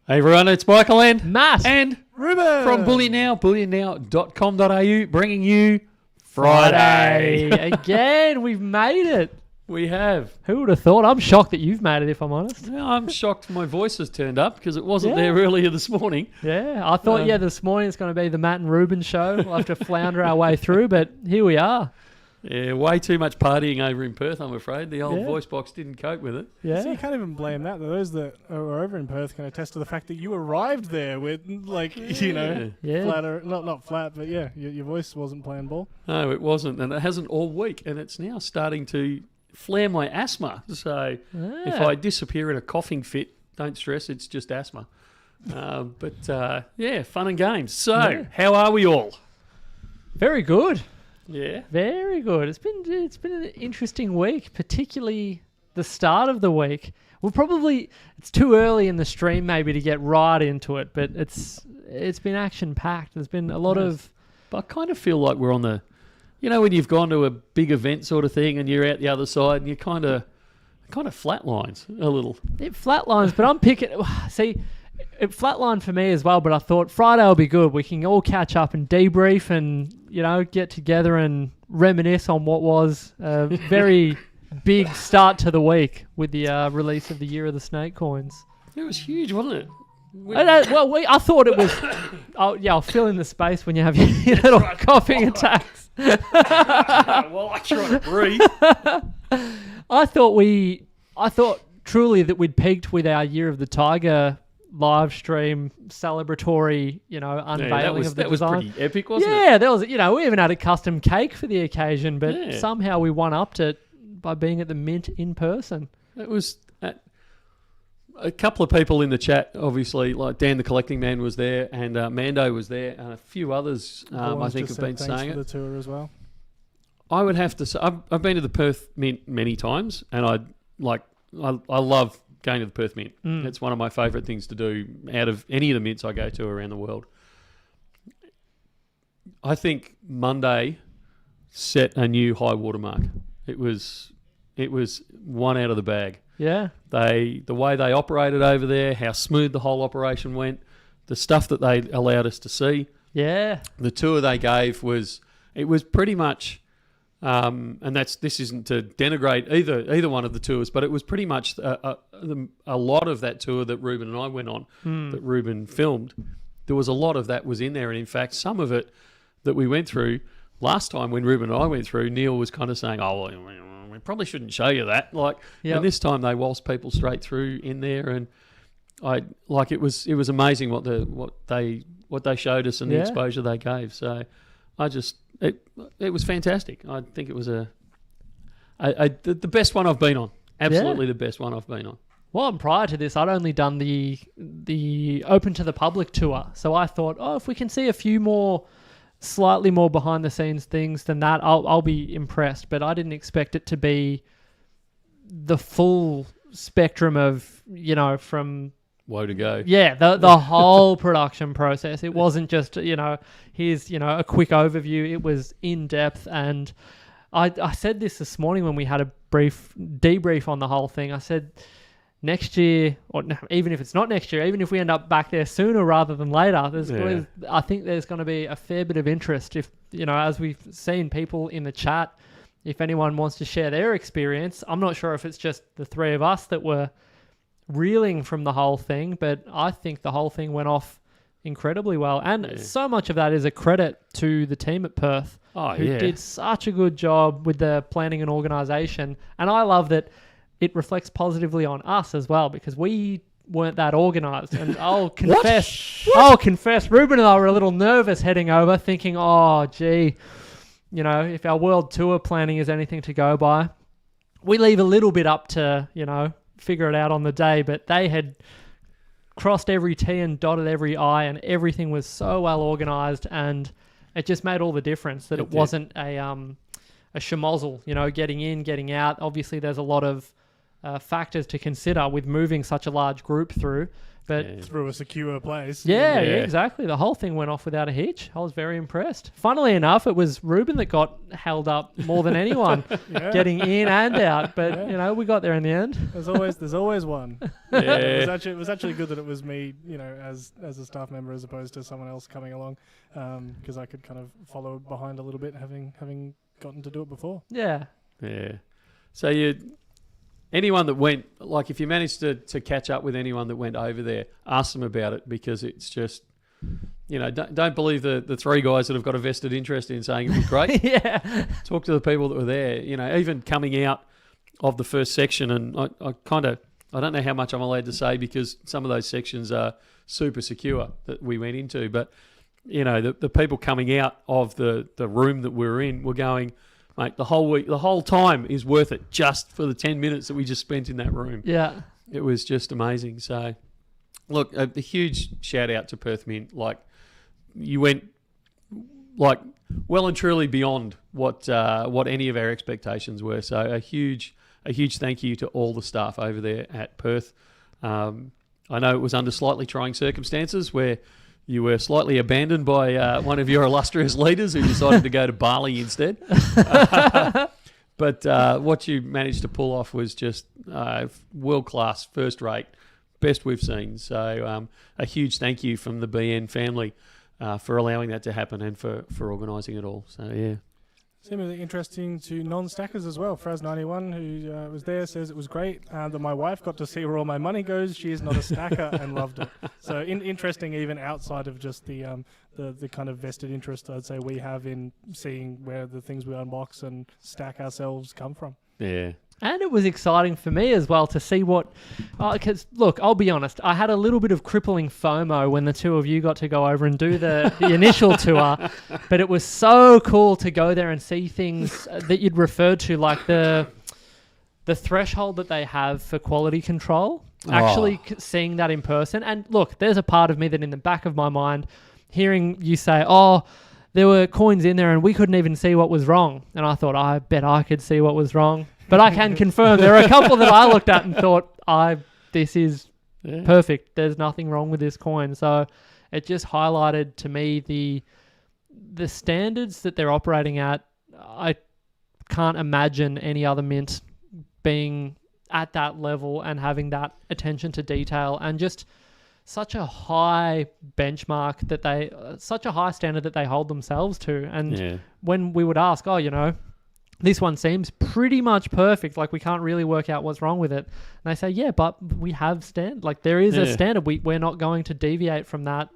Hey everyone, it's Michael and Matt and Ruben from Bullion Now, bullionnow.com.au, bringing you Friday. Again, we've made it. We have. Who would have thought? I'm shocked that you've made it, if I'm honest. Well, I'm shocked my voice has turned up because it wasn't Yeah. there earlier this morning. Yeah, I thought, this morning it's going to be the Matt and Ruben show. We'll have to flounder our way through, but here we are. Yeah, way too much partying over in Perth, I'm afraid. The old Yeah. voice box didn't cope with it. Yeah. So you can't even blame that. Those that are over in Perth can attest to the fact that you arrived there with, Yeah. flat or not flat, but your voice wasn't playing ball. No, it wasn't, and it hasn't all week, and it's now starting to flare my asthma. So if I disappear in a coughing fit, don't stress, it's just asthma. But fun and games. So, how are we all? Very good. Yeah. Very good. It's been an interesting week, particularly the start of the week. It's too early in the stream maybe to get right into it, but it's been action packed. There's been a lot of. But I kind of feel like we're on the, when you've gone to a big event sort of thing and you're out the other side and you kind of flatlines a little. It flatlines, but I'm picking. See, it flatlined for me as well. But I thought Friday will be good. We can all catch up and debrief and get together and reminisce on what was a very big start to the week with the release of the Year of the Snake coins. It was huge, wasn't it? I thought it was. I'll fill in the space when you have your little coughing attacks. Well, I try to breathe. I thought truly that we'd peaked with our Year of the Tiger live stream celebratory, unveiling of the that design. was pretty epic, wasn't it? Yeah, there was. We even had a custom cake for the occasion, but somehow we one-upped it by being at the Mint in person. It was a couple of people in the chat, obviously, like Dan the Collecting Man was there, and Mando was there, and a few others I think have been saying it. For the tour as well. I would have to say I've been to the Perth Mint many times, and I love going to the Perth Mint. It's one of my favourite things to do out of any of the mints I go to around the world. I think Monday set a new high watermark. It was one out of the bag. Yeah. The way they operated over there, how smooth the whole operation went, the stuff that they allowed us to see. Yeah. The tour they gave was pretty much, and this isn't to denigrate either one of the tours, but it was pretty much a lot of that tour that Ruben and I went on, that Ruben filmed. There was a lot of that was in there, and in fact, some of it that we went through last time when Ruben and I went through, Neil was kind of saying, "Oh, well, we probably shouldn't show you that." And this time they waltzed people straight through in there, and it was amazing what they showed us and the exposure they gave. So it was fantastic. I think it was the best one I've been on. Absolutely the best one I've been on. Well, and prior to this, I'd only done the open to the public tour. So I thought, if we can see a few more, slightly more behind the scenes things than that, I'll be impressed. But I didn't expect it to be the full spectrum of, from Woe to go. Yeah, the whole production process. It wasn't just, here's, a quick overview. It was in depth. And I said this morning when we had a brief debrief on the whole thing. I said, next year, or even if it's not next year, even if we end up back there sooner rather than later, I think there's going to be a fair bit of interest if, as we've seen people in the chat, if anyone wants to share their experience. I'm not sure if it's just the three of us that were reeling from the whole thing, but I think the whole thing went off incredibly well. And so much of that is a credit to the team at Perth, who did such a good job with the planning and organisation. And I love that it reflects positively on us as well, because we weren't that organised. And I'll confess, Ruben and I were a little nervous heading over, thinking, if our world tour planning is anything to go by, we leave a little bit up to, figure it out on the day. But they had crossed every T and dotted every I, and everything was so well organised, and it just made all the difference that it wasn't a schmozzle, getting in, getting out. Obviously, there's a lot of factors to consider with moving such a large group through. But through a secure place. yeah, exactly. The whole thing went off without a hitch. I was very impressed. Funnily enough, it was Ruben that got held up more than anyone, getting in and out. But we got there in the end. There's always one. It was actually good that it was me, as a staff member as opposed to someone else coming along, because I could kind of follow behind a little bit, having gotten to do it before. Yeah. Yeah. So anyone that went, like if you managed to catch up with anyone that went over there, ask them about it, because it's just, don't believe the three guys that have got a vested interest in saying it was great. Yeah. Talk to the people that were there, even coming out of the first section. And I don't know how much I'm allowed to say, because some of those sections are super secure that we went into. But, the people coming out of the room that we were in were going, mate, the whole time is worth it just for the 10 minutes that we just spent in that room. Yeah. It was just amazing. So, look, a huge shout out to Perth Mint. Like, you went, like, well and truly beyond what any of our expectations were. So, a huge thank you to all the staff over there at Perth. I know it was under slightly trying circumstances where you were slightly abandoned by one of your illustrious leaders who decided to go to Bali instead. But what you managed to pull off was just world-class, first-rate, best we've seen. So a huge thank you from the BN family for allowing that to happen and for organising it all. So, yeah. Similarly interesting to non-stackers as well. Fraz91, who was there, says it was great. That my wife got to see where all my money goes. She is not a stacker and loved it. So interesting, even outside of just the kind of vested interest I'd say we have in seeing where the things we unbox and stack ourselves come from. Yeah. And it was exciting for me as well to see what... Because, look, I'll be honest, I had a little bit of crippling FOMO when the two of you got to go over and do the initial tour, but it was so cool to go there and see things that you'd referred to, like the threshold that they have for quality control, actually seeing that in person. And, look, there's a part of me that in the back of my mind, hearing you say, there were coins in there and we couldn't even see what was wrong. And I thought, I bet I could see what was wrong. But I can confirm there are a couple that I looked at and thought, this is perfect. There's nothing wrong with this coin. So it just highlighted to me the standards that they're operating at. I can't imagine any other mint being at that level and having that attention to detail and just such a high benchmark such a high standard that they hold themselves to. And when we would ask, this one seems pretty much perfect. Like, we can't really work out what's wrong with it. And they say, but we have there is a standard. We're not going to deviate from that.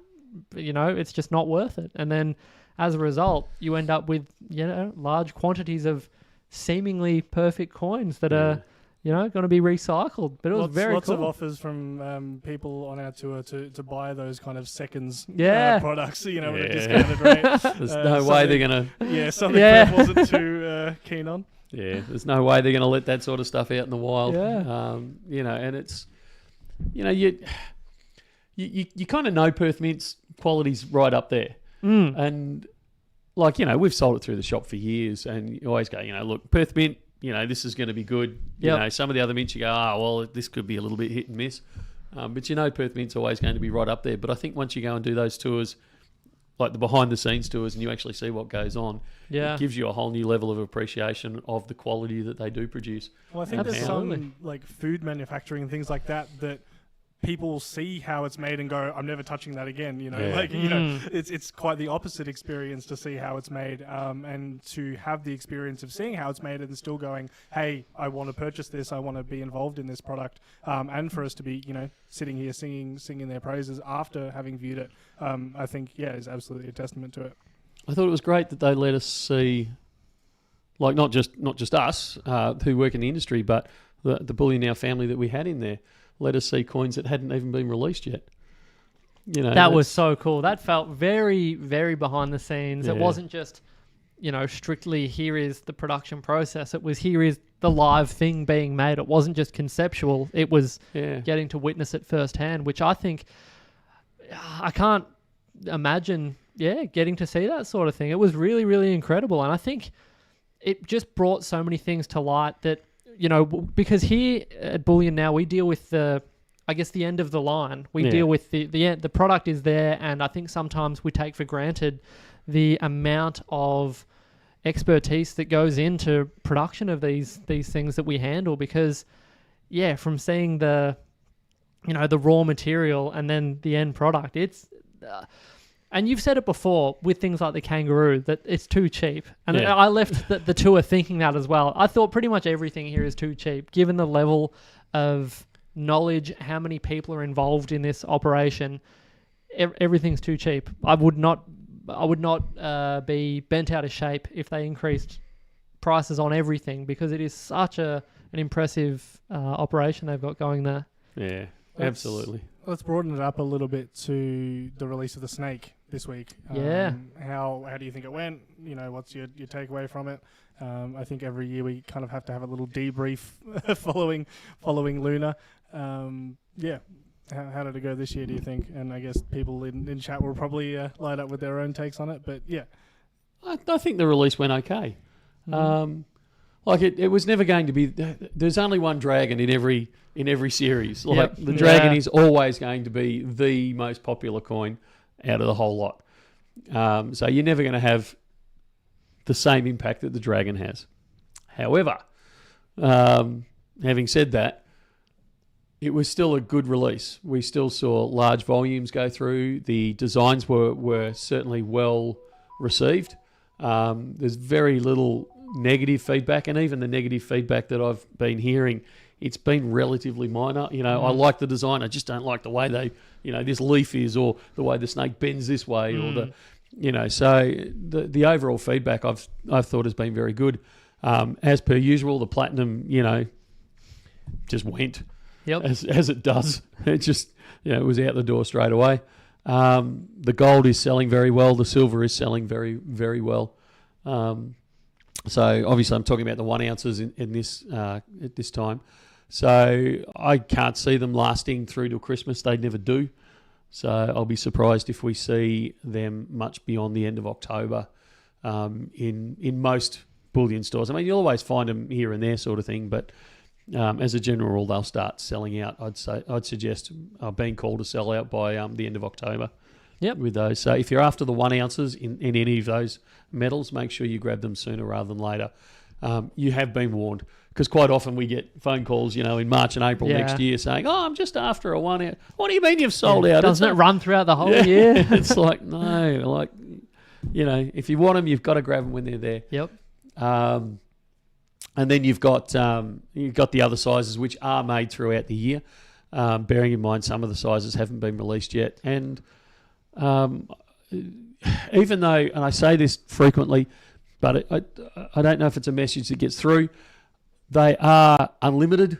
It's just not worth it. And then as a result, you end up with, large quantities of seemingly perfect coins that are, going to be recycled. But it was lots cool. of offers from people on our tour to buy those kind of seconds products, with a discounted rate. There's no way they're going to... Yeah, something Perth wasn't too keen on. Yeah, there's no way they're going to let that sort of stuff out in the wild. Yeah. And it's, you kind of know Perth Mint's quality's right up there. And, we've sold it through the shop for years, and you always go, look, Perth Mint, this is going to be good. Some of the other mints you go, this could be a little bit hit and miss. But Perth Mint's always going to be right up there. But I think once you go and do those tours, like the behind-the-scenes tours, and you actually see what goes on, it gives you a whole new level of appreciation of the quality that they do produce. Well, I think there's some food manufacturing and things like that people see how it's made and go, I'm never touching that again. It's quite the opposite experience to see how it's made, and to have the experience of seeing how it's made and still going, hey, I want to purchase this, I want to be involved in this product, and for us to be, sitting here singing their praises after having viewed it, I think, is absolutely a testament to it. I thought it was great that they let us see, like not just us who work in the industry, but the Bullion Now family that we had in there. Let us see coins that hadn't even been released yet. That was so cool. That felt very, very behind the scenes. It wasn't just, strictly here is the production process. It was here is the live thing being made. It wasn't just conceptual. It was getting to witness it firsthand, which I think I can't imagine, getting to see that sort of thing. It was really, really incredible. And I think it just brought so many things to light that, because here at Bullion Now, we deal with the I guess, the end of the line. We Yeah. deal with the product is there, and I think sometimes we take for granted the amount of expertise that goes into production of these things that we handle, because from seeing the raw material and then the end product, it's and you've said it before with things like the kangaroo that it's too cheap, and Yeah. I left the tour thinking that as well. I thought pretty much everything here is too cheap given the level of knowledge, how many people are involved in this operation. Everything's too cheap. I would not be bent out of shape if they increased prices on everything, because it is such an impressive operation they've got going there. Yeah, absolutely. Let's broaden it up a little bit to the release of the Snake this week. Yeah. How do you think it went? What's your takeaway from it? I think every year we kind of have to have a little debrief following Lunar. How did it go this year, do you think? And I guess people in chat will probably light up with their own takes on it. But yeah. I think the release went okay. It was never going to be. There's only one dragon in every series. The dragon is always going to be the most popular coin out of the whole lot. So you're never going to have the same impact that the dragon has. However, having said that, it was still a good release. We still saw large volumes go through. The designs were certainly well received. There's very little negative feedback, and even the negative feedback that I've been hearing, it's been relatively minor. I like the design. I just don't like the way they, this leaf is, or the way the snake bends this way, or so the overall feedback I've thought has been very good. As per usual, the platinum, just went. Yep. As it does. It just, it was out the door straight away. The gold is selling very well. The silver is selling very, very well. So obviously I'm talking about the 1 ounces in this at this time. So I can't see them lasting through till Christmas. They never do. So I'll be surprised if we see them much beyond the end of October in most bullion stores. I mean, you'll always find them here and there sort of thing, but as a general rule, they'll start selling out. I'd suggest being called to sell out by the end of October. Yep. With those. So if you're after the 1 ounces in any of those metals, make sure you grab them sooner rather than later. You have been warned, because quite often we get phone calls, in March and April next year saying, "Oh, I'm just after a 1 ounce." What do you mean you've sold out? Doesn't it run throughout the whole year? It's like, no, if you want them, you've got to grab them when they're there. Yep. And then you've got the other sizes which are made throughout the year. Bearing in mind some of the sizes haven't been released yet, and even though, and I say this frequently, but I don't know if it's a message that gets through, they are unlimited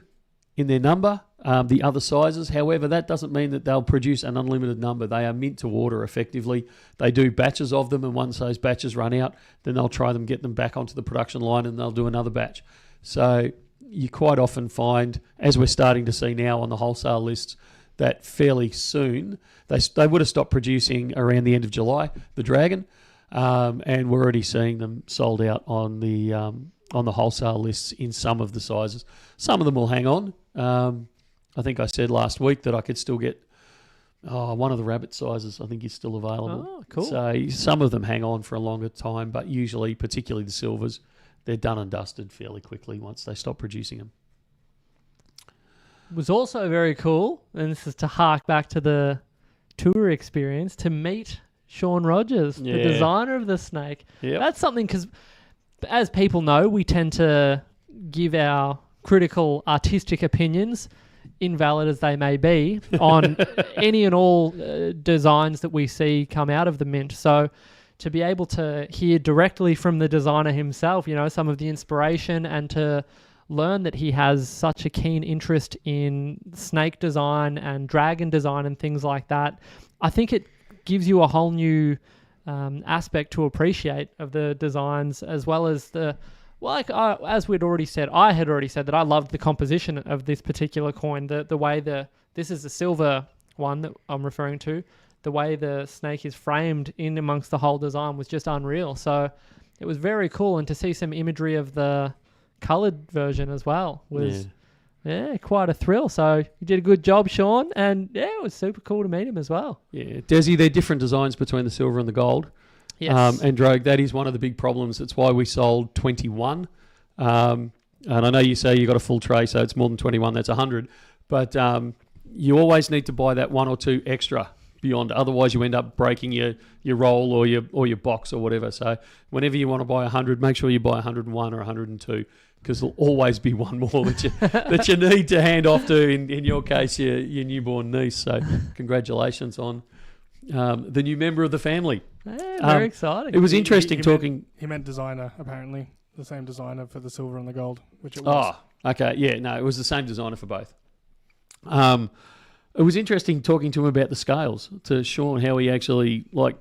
in their number, the other sizes. However, that doesn't mean that they'll produce an unlimited number. They are mint to order effectively. They do batches of them, and once those batches run out, then they'll try them, get them back onto the production line, and they'll do another batch. So you quite often find, as we're starting to see now on the wholesale lists, that fairly soon they would have stopped producing around the end of July, the Dragon, and we're already seeing them sold out on the wholesale lists in some of the sizes. Some of them will hang on. I think I said last week that I could still get one of the rabbit sizes. I think is still available. Oh, cool. So some of them hang on for a longer time, but usually, particularly the silvers, they're done and dusted fairly quickly once they stop producing them. Was also very cool, and this is to hark back to the tour experience, to meet Sean Rogers, the designer of the snake. Yep. That's something, because as people know, we tend to give our critical artistic opinions, invalid as they may be, on any and all designs that we see come out of the mint. So to be able to hear directly from the designer himself, some of the inspiration, and to learn that he has such a keen interest in snake design and dragon design and things like that, I think it gives you a whole new aspect to appreciate of the designs, as well as as we'd already said, I had already said that I loved the composition of this particular coin, the way this is the silver one that I'm referring to, the way the snake is framed in amongst the whole design was just unreal. So it was very cool, and to see some imagery of the coloured version as well was Yeah, quite a thrill. So you did a good job, Sean, and yeah, it was super cool to meet him as well. Yeah, Desi, they're different designs between the silver and the gold. Yes. And Drogue, that is one of the big problems. That's why we sold 21. And I know you say you got a full tray, so it's more than 21. That's 100. But you always need to buy that one or two extra beyond. Otherwise, you end up breaking your roll or your box or whatever. So whenever you want to buy 100, make sure you buy 101 or 102, because there'll always be one more that you need to hand off to. In your case, your newborn niece. So congratulations on the new member of the family. Yeah, very exciting. It was interesting talking. He meant designer, apparently. The same designer for the silver and the gold, which it was. Oh, okay. Yeah, no, it was the same designer for both. It was interesting talking to him about the scales, to Sean, how he actually works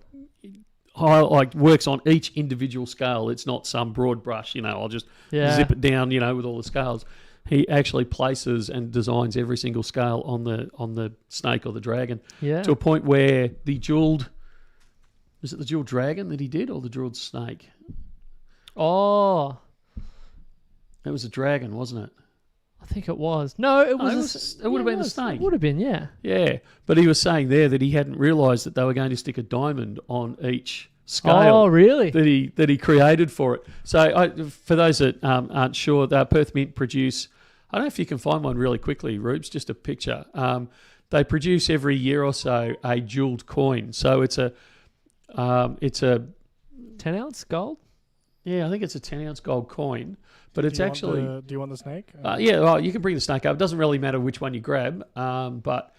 on each individual scale. It's not some broad brush, I'll just zip it down, with all the scales. He actually places and designs every single scale on the snake or the dragon, to a point where the jeweled, is it the jeweled dragon that he did, or the jeweled snake? Oh, it was a dragon, wasn't it? I think it was. No, it was. It would have been the snake. It would have been, yeah. Yeah, but he was saying there that he hadn't realised that they were going to stick a diamond on each scale. Oh, really? That he created for it. So for those that aren't sure, Perth Mint produce, I don't know if you can find one really quickly, Rubes, just a picture. They produce every year or so a jewelled coin. So it's a 10-ounce gold? Yeah, I think it's a 10-ounce gold coin. But it's actually... do you want the snake? Yeah, well, you can bring the snake up. It doesn't really matter which one you grab. But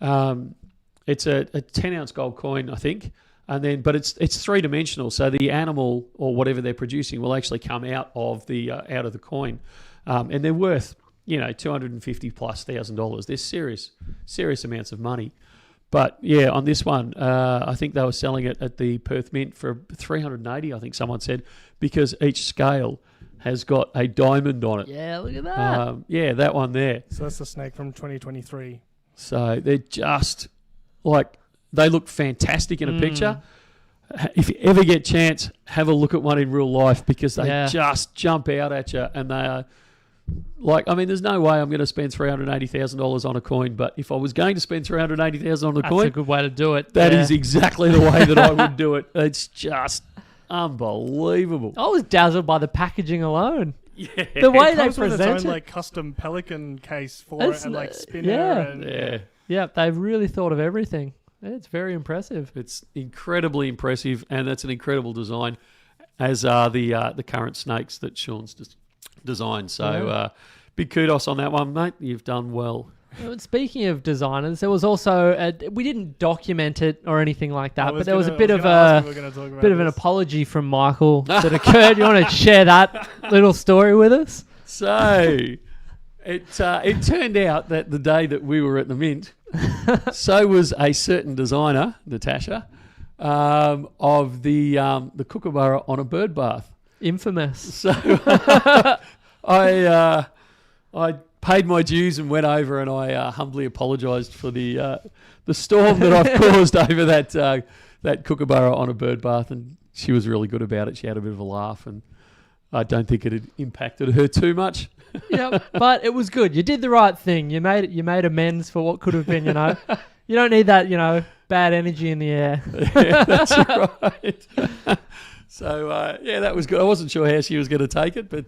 it's a 10-ounce gold coin, I think. But it's three-dimensional. So the animal or whatever they're producing will actually come out of the coin. And they're worth, $250,000+. They're serious amounts of money. But yeah, on this one, I think they were selling it at the Perth Mint for $380, I think someone said, because each scale has got a diamond on it. Yeah, look at that. Yeah, that one there. So that's the snake from 2023. So they're just they look fantastic in a picture. If you ever get a chance, have a look at one in real life, because they just jump out at you, and they are there's no way I'm going to spend $380,000 on a coin, but if I was going to spend $380,000 on a coin, that's a good way to do it. That is exactly the way that I would do it. It's just unbelievable. I was dazzled by the packaging alone. Yeah, the way they With present its own, it. custom pelican case for it, and spinner. Yeah. Yeah, they've really thought of everything. It's very impressive. It's incredibly impressive, and that's an incredible design, as are the current snakes that Sean's designed. So big kudos on that one, mate. You've done well. Speaking of designers, there was also we didn't document it or anything like that, but there was a bit of an apology from Michael that occurred. You want to share that little story with us? So it turned out that the day that we were at the Mint, so was a certain designer, Natasha, of the kookaburra on a bird bath. Infamous. So I paid my dues and went over, and I humbly apologised for the storm that I've caused over that kookaburra on a bird bath, and she was really good about it. She had a bit of a laugh, and I don't think it had impacted her too much. Yeah, but it was good. You did the right thing. You made amends for what could have been. You don't need that. Bad energy in the air. Yeah, that's right. So, that was good. I wasn't sure how she was going to take it, but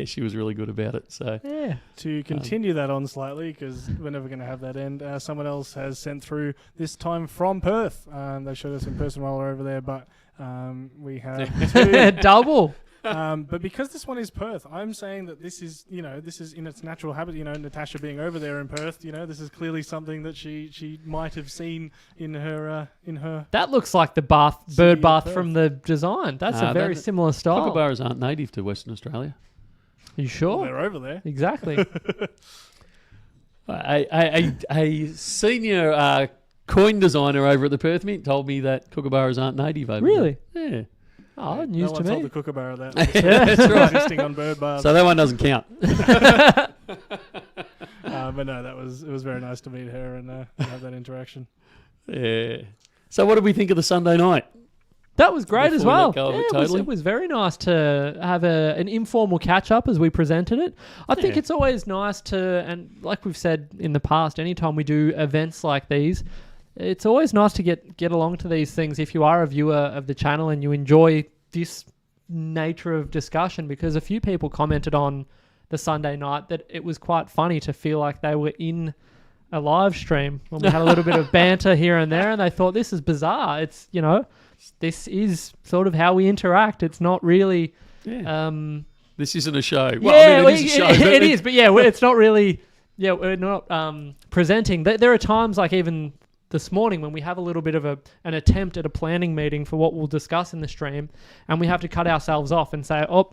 she was really good about it. So, yeah. To continue that on slightly, because we're never going to have that end, someone else has sent through, this time from Perth. They showed us in person while we were over there, but we have two. Double. But because this one is Perth, I'm saying that this is in its natural habit. Natasha being over there in Perth, this is clearly something that she might have seen in her. That looks like the bird bath from the design. That's a very similar style. Kookaburras aren't native to Western Australia. Are you sure? Well, they're over there. Exactly. A senior coin designer over at the Perth Mint told me that kookaburras aren't native over there. Really? Yeah. Oh, news no to one me. told the kookaburra that. That's right. Existing on bird baths. So that one doesn't count. But no, it was very nice to meet her and have that interaction. Yeah. So what did we think of the Sunday night? That was great as Before we let well. go of it Yeah, totally. it was very nice to have an informal catch up as we presented it. I think Yeah. it's always nice to, and like we've said in the past, anytime we do events like these, it's always nice to get along to these things if you are a viewer of the channel and you enjoy this nature of discussion, because a few people commented on the Sunday night that it was quite funny to feel like they were in a live stream when we had a little bit of banter here and there, and they thought, this is bizarre. It's, this is sort of how we interact. It's not really... This isn't a show. Well, Yeah, I mean, it is a show. it is, but yeah, it's not really... Yeah, we're not presenting. There are times, like even this morning, when we have a little bit of an attempt at a planning meeting for what we'll discuss in the stream, and we have to cut ourselves off and say, oh,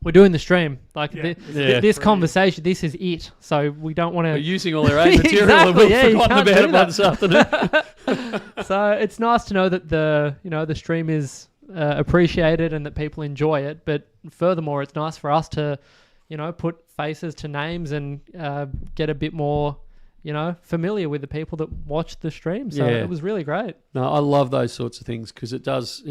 we're doing the stream. Like this conversation, this is it. So we don't want to... We're using all our own material and Exactly, we've you forgotten can't about do it this afternoon. So it's nice to know that the stream is appreciated and that people enjoy it. But furthermore, it's nice for us to, put faces to names and get a bit more... familiar with the people that watch the stream. So it was really great. No, I love those sorts of things because it's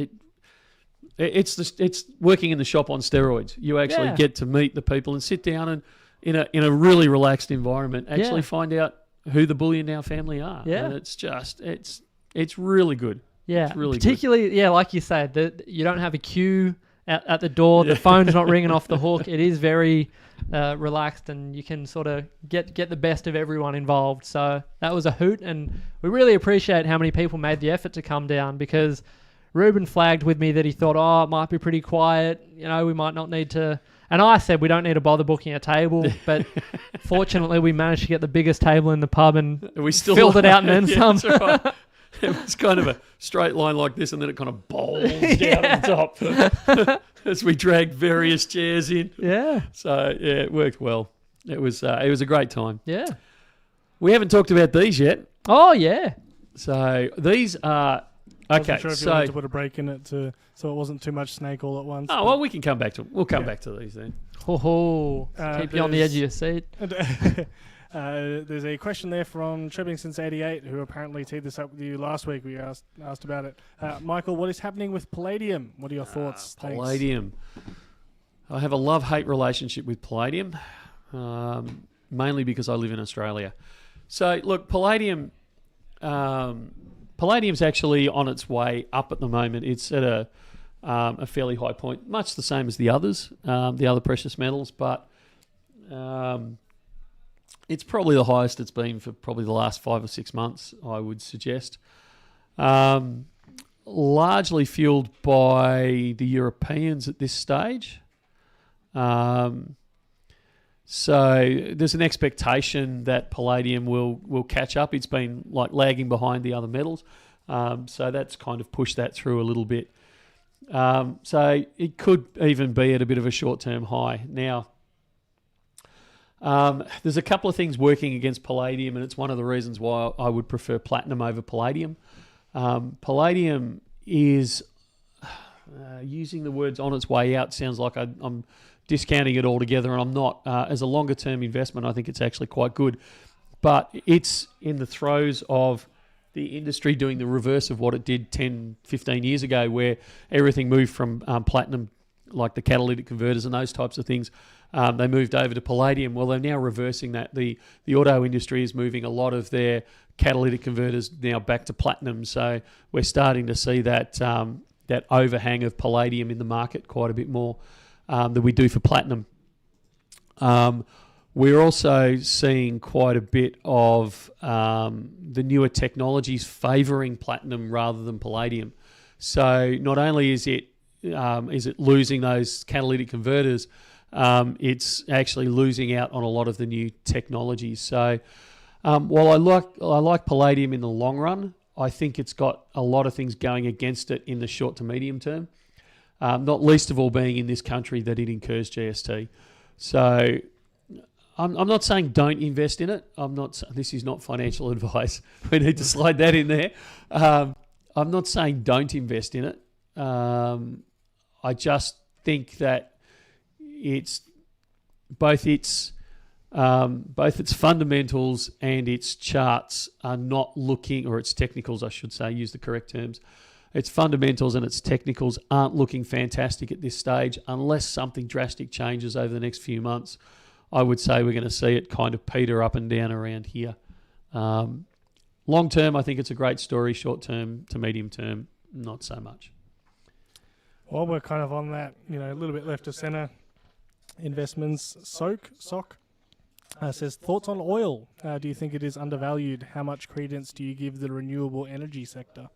working in the shop on steroids. You actually get to meet the people and sit down and in a really relaxed environment actually find out who the Bullion Now family are. Yeah. And it's really good. Yeah. It's really particularly, like you said, that you don't have a queue at the door. The phone's not ringing off the hook. It is very relaxed, and you can sort of get the best of everyone involved. So that was a hoot, and we really appreciate how many people made the effort to come down, because Ruben flagged with me that he thought, it might be pretty quiet. We might not need to... And I said we don't need to bother booking a table, but fortunately we managed to get the biggest table in the pub and we still filled it out and then some. That's right. It was kind of a straight line like this, and then it kind of bowls down at the top as we dragged various chairs in. Yeah. So it worked well. It was a great time. Yeah. We haven't talked about these yet. Oh yeah. So these are okay. Wasn't sure if you wanted to put a break in it so it wasn't too much snake all at once. Oh well, we can come back to. We'll come back to these then. Keep you on the edge of your seat. There's a question there from Tripping Since 88, who apparently teed this up with you last week. We asked about it. Michael, what is happening with palladium? What are your thoughts? Thanks. Palladium. I have a love-hate relationship with palladium, mainly because I live in Australia. So look, palladium's actually on its way up at the moment. It's at a fairly high point, much the same as the others, the other precious metals, but it's probably the highest it's been for probably the last 5 or 6 months, I would suggest. Largely fueled by the Europeans at this stage. So there's an expectation that palladium will catch up. It's been like lagging behind the other metals. So that's kind of pushed that through a little bit. So it could even be at a bit of a short-term high. Now, there's a couple of things working against palladium, and it's one of the reasons why I would prefer platinum over palladium. Palladium is, using the words on its way out sounds like I'm discounting it altogether, and I'm not. As a longer-term investment, I think it's actually quite good. But it's in the throes of the industry doing the reverse of what it did 10, 15 years ago, where everything moved from platinum, like the catalytic converters and those types of things. They moved over to palladium. Well, they're now reversing that. The auto industry is moving a lot of their catalytic converters now back to platinum. So we're starting to see that that overhang of palladium in the market quite a bit more than we do for platinum. We're also seeing quite a bit of the newer technologies favouring platinum rather than palladium. So not only is it losing those catalytic converters, it's actually losing out on a lot of the new technologies. So while I like palladium in the long run, I think it's got a lot of things going against it in the short to medium term. Not least of all being in this country that it incurs GST. So I'm not saying don't invest in it. This is not financial advice. We need to slide that in there. I'm not saying don't invest in it. I just think that it's both its fundamentals and its charts are not looking, or its technicals, I should say, use the correct terms, its fundamentals and its technicals aren't looking fantastic at this stage. Unless something drastic changes over the next few months, I would say we're going to see it kind of peter up and down around here. Long term, I think it's a great story. Short term to medium term, not so much. Well, we're kind of on that, a little bit left of centre. Investments, SOC says, thoughts on oil? Do you think it is undervalued? How much credence do you give the renewable energy sector?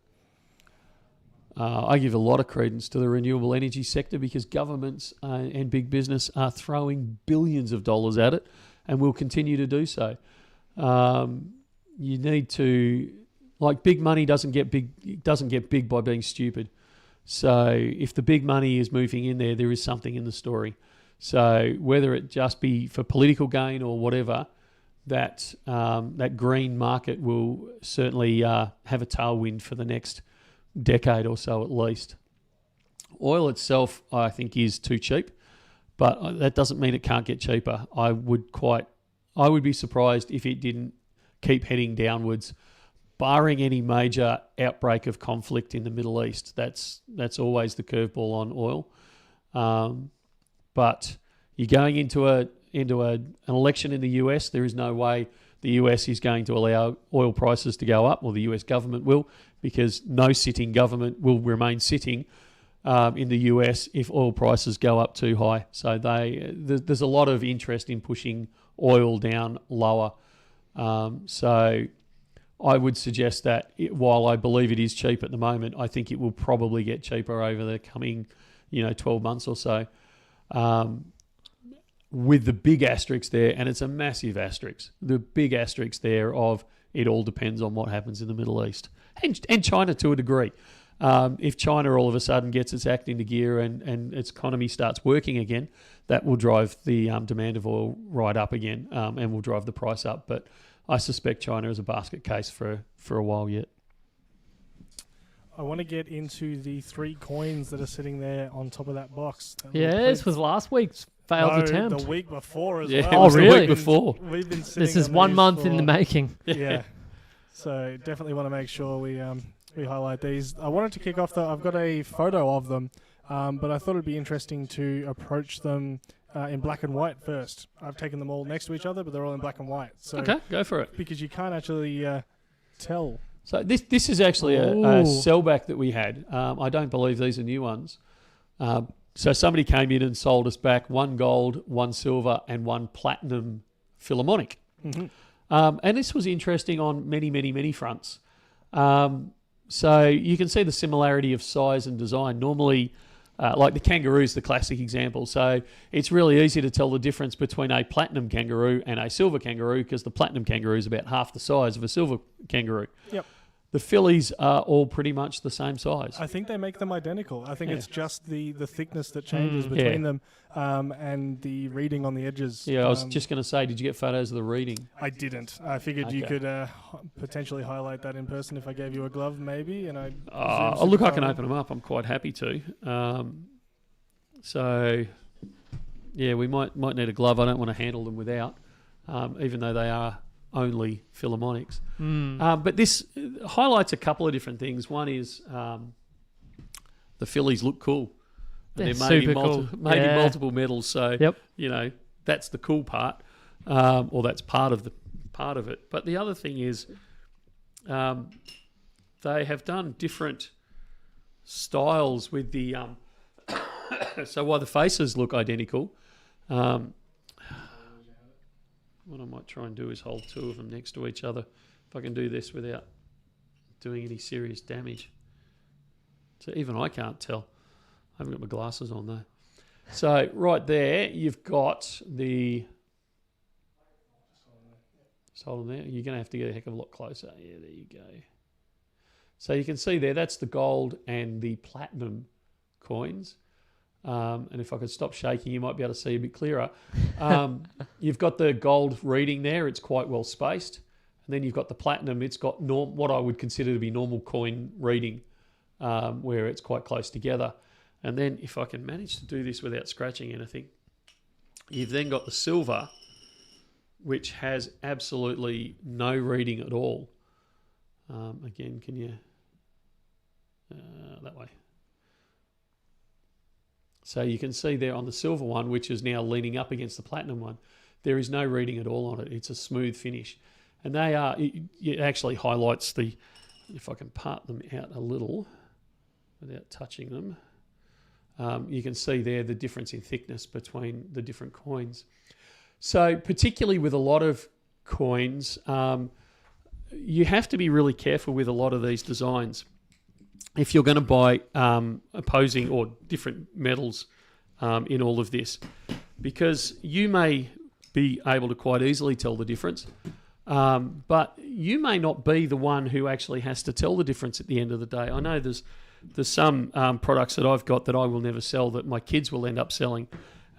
I give a lot of credence to the renewable energy sector because governments and big business are throwing billions of dollars at it and will continue to do so. You need to, big money doesn't get big by being stupid. So if the big money is moving in there, there is something in the story. So whether it just be for political gain or whatever, that green market will certainly have a tailwind for the next decade or so at least. Oil itself, I think, is too cheap, but that doesn't mean it can't get cheaper. I would be surprised if it didn't keep heading downwards, barring any major outbreak of conflict in the Middle East. That's always the curveball on oil. But you're going into an election in the US. There is no way the US is going to allow oil prices to go up, or the US government will, because no sitting government will remain sitting in the US if oil prices go up too high. So there's a lot of interest in pushing oil down lower. So I would suggest that while I believe it is cheap at the moment, I think it will probably get cheaper over the coming 12 months or so. With the big asterisk there, and it's a massive asterisk, the big asterisk there of it all depends on what happens in the Middle East. And China to a degree. If China all of a sudden gets its act into gear and its economy starts working again, that will drive the demand of oil right up again and will drive the price up. But I suspect China is a basket case for a while yet. I want to get into the 3 coins that are sitting there on top of that box. This was last week's failed attempt. The week before as well. Oh, really? The week before. We've been sitting this is 1 month in the making. Yeah. So definitely want to make sure we highlight these. I wanted to kick off though. I've got a photo of them, but I thought it'd be interesting to approach them in black and white first. I've taken them all next to each other, but they're all in black and white. So okay, go for it. Because you can't actually tell. So this is actually a sellback that we had. I don't believe these are new ones. So somebody came in and sold us back 1 gold, 1 silver, and 1 platinum philharmonic. Mm-hmm. And this was interesting on many, many, many fronts. So you can see the similarity of size and design. Normally, like the kangaroo's the classic example. So it's really easy to tell the difference between a platinum kangaroo and a silver kangaroo because the platinum kangaroo is about half the size of a silver kangaroo. Yep. The fillies are all pretty much the same size. I think they make them identical. I think it's just the thickness that changes between them and the reading on the edges. Yeah, I was just going to say, did you get photos of the reading? I didn't. I figured you could potentially highlight that in person if I gave you a glove, maybe. And look, I can open them up. I'm quite happy to. So, yeah, we might need a glove. I don't want to handle them without, even though they are only philharmonics. But this highlights a couple of different things. One is the fillies look cool. They're super cool. Multiple medals. So, that's the cool part, or that's part of it. But the other thing is they have done different styles with the... so while the faces look identical... what I might try and do is hold 2 of them next to each other. If I can do this without doing any serious damage. So even I can't tell. I haven't got my glasses on though. So right there, you've got the... Just hold them there. You're going to have to get a heck of a lot closer. Yeah, there you go. So you can see there, that's the gold and the platinum coins. And if I could stop shaking, you might be able to see a bit clearer. You've got the gold reading there. It's quite well spaced. And then you've got the platinum. It's got what I would consider to be normal coin reading, where it's quite close together. And then if I can manage to do this without scratching anything, you've then got the silver, which has absolutely no reading at all. Again, can you... that way. So you can see there on the silver one, which is now leaning up against the platinum one, there is no reading at all on it. It's a smooth finish. And they are, it actually highlights the, if I can part them out a little without touching them, you can see there the difference in thickness between the different coins. So particularly with a lot of coins, you have to be really careful with a lot of these designs. If you're going to buy opposing or different metals in all of this, because you may be able to quite easily tell the difference, but you may not be the one who actually has to tell the difference at the end of the day. I know there's some products that I've got that I will never sell that my kids will end up selling,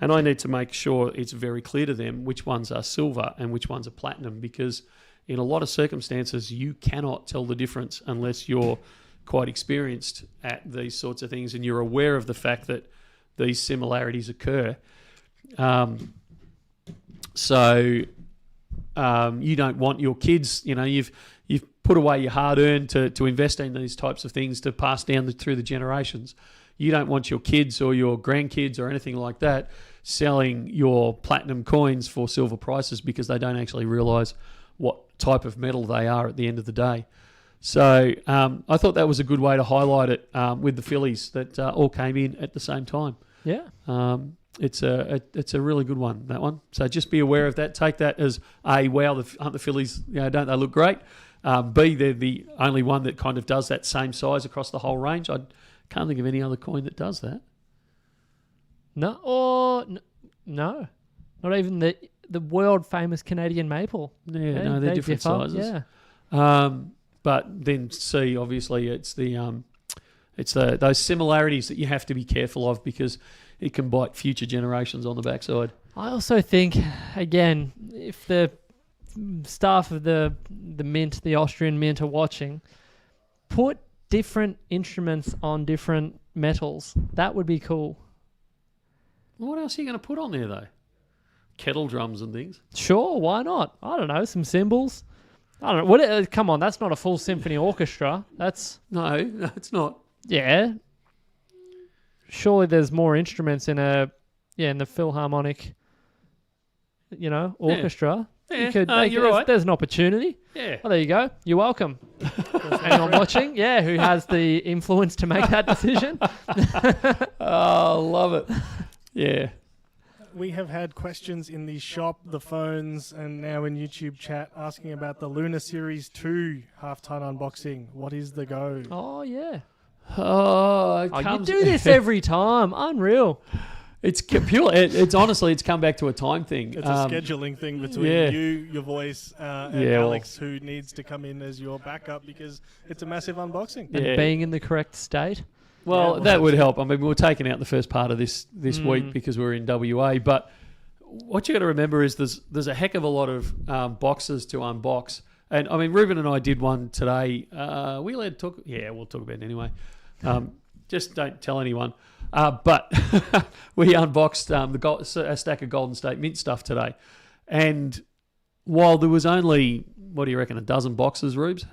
and I need to make sure it's very clear to them which ones are silver and which ones are platinum, because in a lot of circumstances you cannot tell the difference unless you're quite experienced at these sorts of things and you're aware of the fact that these similarities occur. So you don't want your kids, you've put away your hard earned to invest in these types of things to pass down through the generations. You don't want your kids or your grandkids or anything like that selling your platinum coins for silver prices because they don't actually realise what type of metal they are at the end of the day. So I thought that was a good way to highlight it with the fillies that all came in at the same time. Yeah. It's a really good one, that one. So just be aware of that. Take that as A, wow, aren't the fillies, don't they look great? B, they're the only one that kind of does that same size across the whole range. I can't think of any other coin that does that. No, not even the world famous Canadian maple. Yeah, no, they're different sizes. Yeah. But then C, obviously, it's those similarities that you have to be careful of because it can bite future generations on the backside. I also think, again, if the staff of the Mint, the Austrian Mint, are watching, put different instruments on different metals. That would be cool. Well, what else are you going to put on there, though? Kettle drums and things? Sure, why not? I don't know, some cymbals. I don't know. Come on, that's not a full symphony orchestra. No, it's not. Yeah. Surely there's more instruments in the philharmonic, orchestra. Yeah. You're right. There's an opportunity. Yeah. Well, there you go. You're welcome. Anyone watching? Yeah, who has the influence to make that decision? Oh, love it. Yeah. We have had questions in the shop, the phones, and now in YouTube chat asking about the Lunar Series 2 half-ton unboxing. What is the go? Oh, yeah. You do this every time. Unreal. It's pure. It's honestly, it's come back to a time thing. It's a scheduling thing between you, your voice, and Alex, who needs to come in as your backup because it's a massive unboxing. And being in the correct state. Well, that would help. I mean, we were taking out the first part of this week because we were in WA. But what you got to remember is there's a heck of a lot of boxes to unbox. And I mean, Ruben and I did one today. We allowed to talk? Yeah, we'll talk about it anyway. Just don't tell anyone. But we unboxed a stack of Golden State Mint stuff today. And while there was only, what do you reckon, a dozen boxes, Rubes?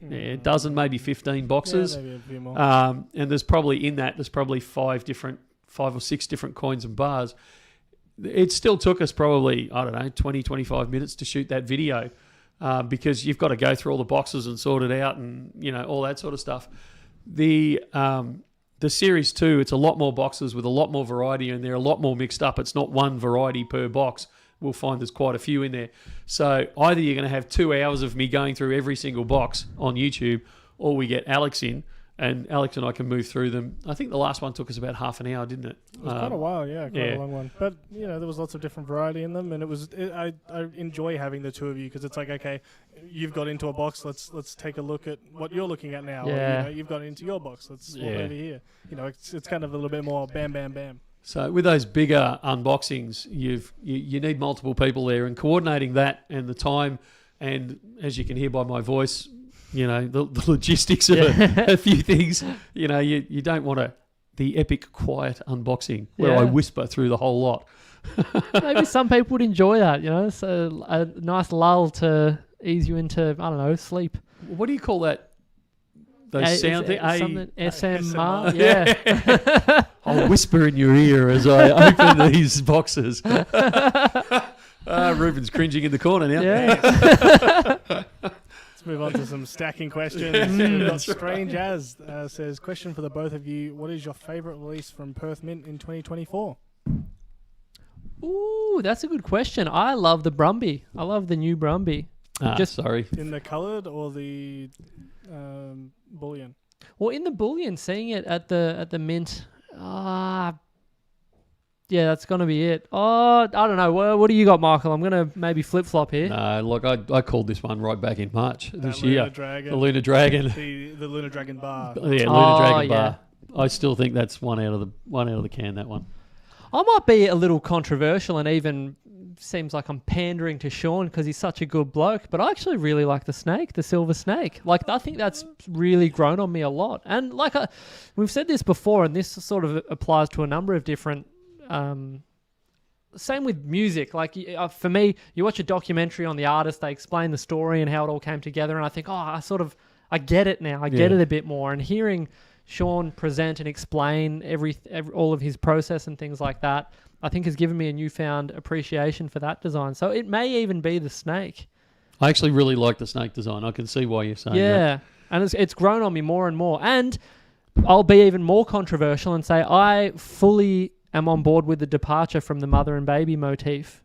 Yeah, a dozen, maybe 15 boxes. Yeah, maybe a few more. And there's probably five or six different coins and bars. It still took us probably, 20, 25 minutes to shoot that video because you've got to go through all the boxes and sort it out and, all that sort of stuff. The Series 2, it's a lot more boxes with a lot more variety and they're a lot more mixed up. It's not one variety per box. We'll find there's quite a few in there. So either you're going to have 2 hours of me going through every single box on YouTube, or we get Alex in, and Alex and I can move through them. I think the last one took us about half an hour, didn't it? It was quite a while, quite a long one. But, there was lots of different variety in them, and I enjoy having the two of you because it's like, okay, you've got into a box, let's take a look at what you're looking at now. Yeah. Or, you've got into your box, let's swap over here. It's kind of a little bit more bam, bam, bam. So with those bigger unboxings, you need multiple people there, and coordinating that and the time, and as you can hear by my voice, the logistics of a few things. You don't want the epic quiet unboxing where I whisper through the whole lot. Maybe some people would enjoy that. So a nice lull to ease you into sleep. What do you call that those sound things. SMR, yeah. I'll whisper in your ear as I open these boxes. Ruben's cringing in the corner now. Yeah. Let's move on to some stacking questions. We've got Strange As says, question for the both of you. What is your favourite release from Perth Mint in 2024? Ooh, that's a good question. I love the Brumby. I love the new Brumby. Sorry. In the coloured or the Bullion? Well, in the Bullion, seeing it at the Mint, yeah, that's going to be it. Oh, I don't know. What do you got, Michael? I'm going to maybe flip-flop here. No, look, I called this one right back in March this Lunar year. Dragon. The Lunar Dragon. The Lunar Dragon bar. Yeah, Lunar Dragon bar. I still think that's one out of the can, that one. I might be a little controversial and even seems like I'm pandering to Sean because he's such a good bloke, but I actually really like the snake, the silver snake. Like, I think that's really grown on me a lot. And like we've said this before, and this sort of applies to a number of different same with music. Like, for me, you watch a documentary on the artist, they explain the story and how it all came together, and I think, I get it now. I get it a bit more. And hearing Sean present and explain all of his process and things like that, I think has given me a newfound appreciation for that design. So it may even be the snake. I actually really like the snake design. I can see why you're saying that. Yeah, and it's grown on me more and more. And I'll be even more controversial and say I fully am on board with the departure from the mother and baby motif.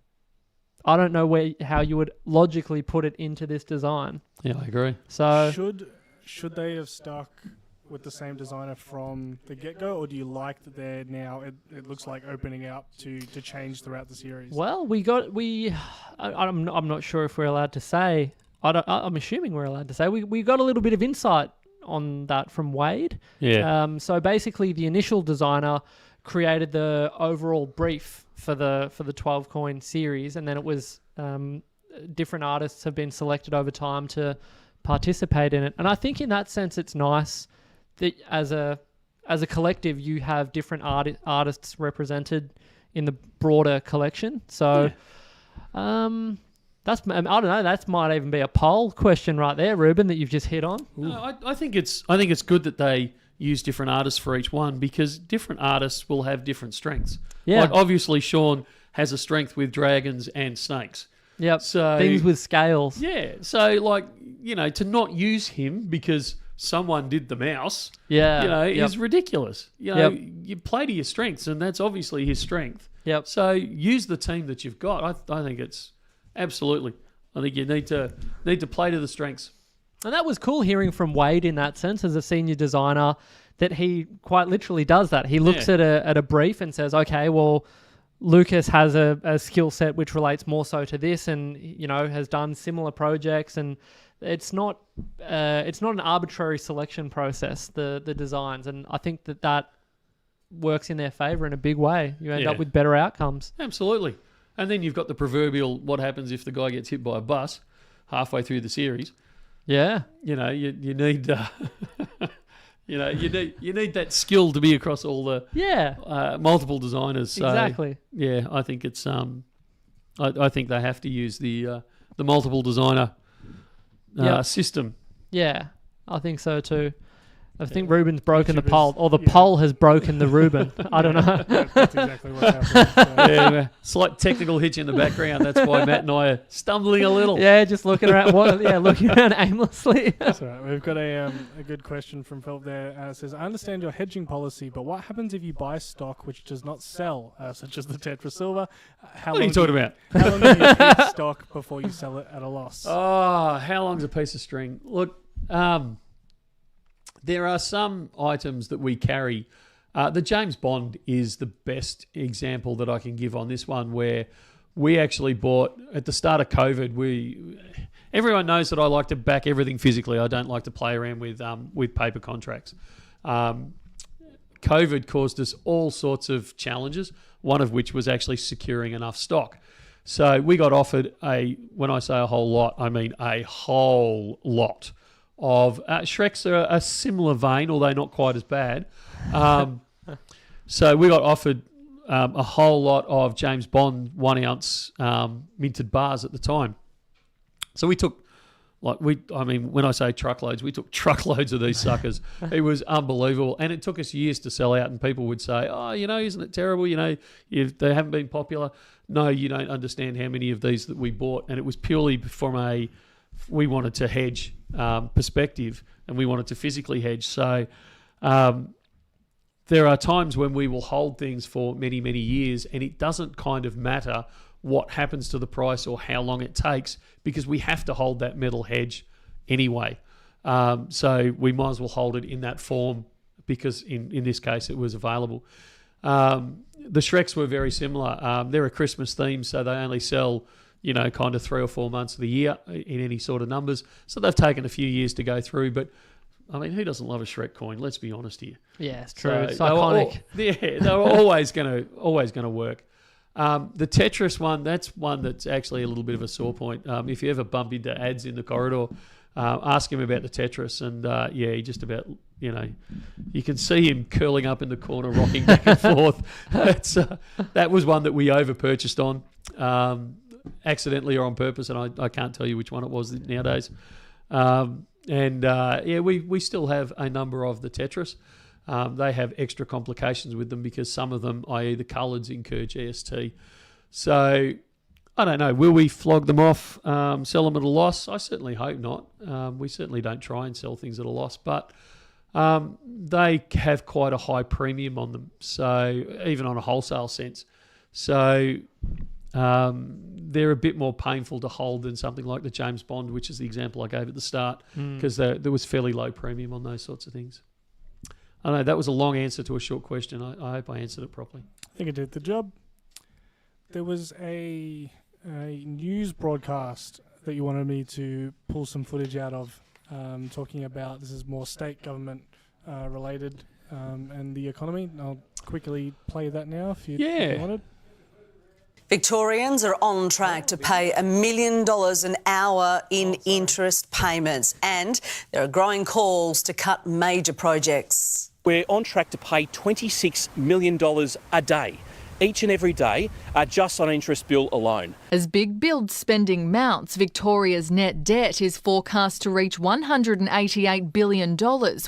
I don't know how you would logically put it into this design. Yeah, I agree. So should they have stuck with the same designer from the get-go, or do you like that they're now, it looks like opening up to change throughout the series? Well, I'm not sure if we're allowed to say. I'm assuming we're allowed to say. We got a little bit of insight on that from Wade. Yeah. So basically, the initial designer created the overall brief for the 12 coin series, and then it was different artists have been selected over time to participate in it. And I think in that sense, it's nice that as a collective, you have different artists represented in the broader collection. So, that's, I don't know, that might even be a poll question right there, Ruben, that you've just hit on. No, I think it's good that they use different artists for each one, because different artists will have different strengths. Yeah. Like, obviously, Sean has a strength with dragons and snakes. Yep. So things with scales. Yeah. So, like, to not use him because someone did the mouse, is ridiculous. You play to your strengths, and that's obviously his strength. Yep. So use the team that you've got. I think it's absolutely. I think you need to play to the strengths. And that was cool hearing from Wade in that sense as a senior designer, that he quite literally does that. He looks at a brief and says, okay, well, Lucas has a skill set which relates more so to this, and has done similar projects, and it's not an arbitrary selection process, the designs, and I think that works in their favour in a big way. You end up with better outcomes. Absolutely. And then you've got the proverbial what happens if the guy gets hit by a bus halfway through the series. Yeah. You need you need that skill to be across all the multiple designers. So, exactly. Yeah, I think it's I think they have to use the multiple designer system. Yeah, I think so too. I think Ruben's broken the pole, or the pole has broken the Ruben. I don't know. That's exactly what happened. So. Slight technical hitch in the background. That's why Matt and I are stumbling a little. Yeah, just looking around. Looking around aimlessly. That's all right. We've got a good question from Phil there. It says, I understand your hedging policy, but what happens if you buy stock which does not sell, such as the Tetra Silver? What are you talking about? How long do you keep stock before you sell it at a loss? Oh, how long's a piece of string? Look, there are some items that we carry. The James Bond is the best example that I can give on this one, where we actually bought, at the start of COVID, everyone knows that I like to back everything physically. I don't like to play around with paper contracts. COVID caused us all sorts of challenges, one of which was actually securing enough stock. So we got offered when I say a whole lot, I mean a whole lot of Shreks are a similar vein, although not quite as bad. So we got offered a whole lot of James Bond 1 ounce minted bars at the time. So we took When I say truckloads, we took truckloads of these suckers. It was unbelievable. And it took us years to sell out, and people would say, oh, isn't it terrible? They haven't been popular. No, you don't understand how many of these that we bought. And it was purely from we wanted to hedge perspective, and we wanted to physically hedge. So there are times when we will hold things for many, many years, and it doesn't kind of matter what happens to the price or how long it takes, because we have to hold that metal hedge anyway. So we might as well hold it in that form, because in this case it was available. The Shreks were very similar. They're a Christmas theme, so they only sell, kind of 3 or 4 months of the year in any sort of numbers. So they've taken a few years to go through, but who doesn't love a Shrek coin? Let's be honest here. Yeah, it's true. So It's iconic. They were always gonna work. The Tetris one, that's one that's actually a little bit of a sore point. If you ever bump into ads in the corridor, ask him about the Tetris, and he just about, you can see him curling up in the corner, rocking back and forth. That was one that we over-purchased on, accidentally or on purpose, and I can't tell you which one it was nowadays. We still have a number of the Tetris. They have extra complications with them because some of them, i.e. the colours, incur GST. So, I don't know. Will we flog them off, sell them at a loss? I certainly hope not. We certainly don't try and sell things at a loss, but they have quite a high premium on them, so even on a wholesale sense. So they're a bit more painful to hold than something like the James Bond, which is the example I gave at the start, because there was fairly low premium on those sorts of things. I know that was a long answer to a short question. I hope I answered it properly. I think it did the job. There was a news broadcast that you wanted me to pull some footage out of, talking about, this is more state government related, and the economy. I'll quickly play that now if you wanted. Victorians are on track to pay $1 million an hour in interest payments, and there are growing calls to cut major projects. We're on track to pay $26 million a day, each and every day, just on interest bill alone. As big build spending mounts, Victoria's net debt is forecast to reach $188 billion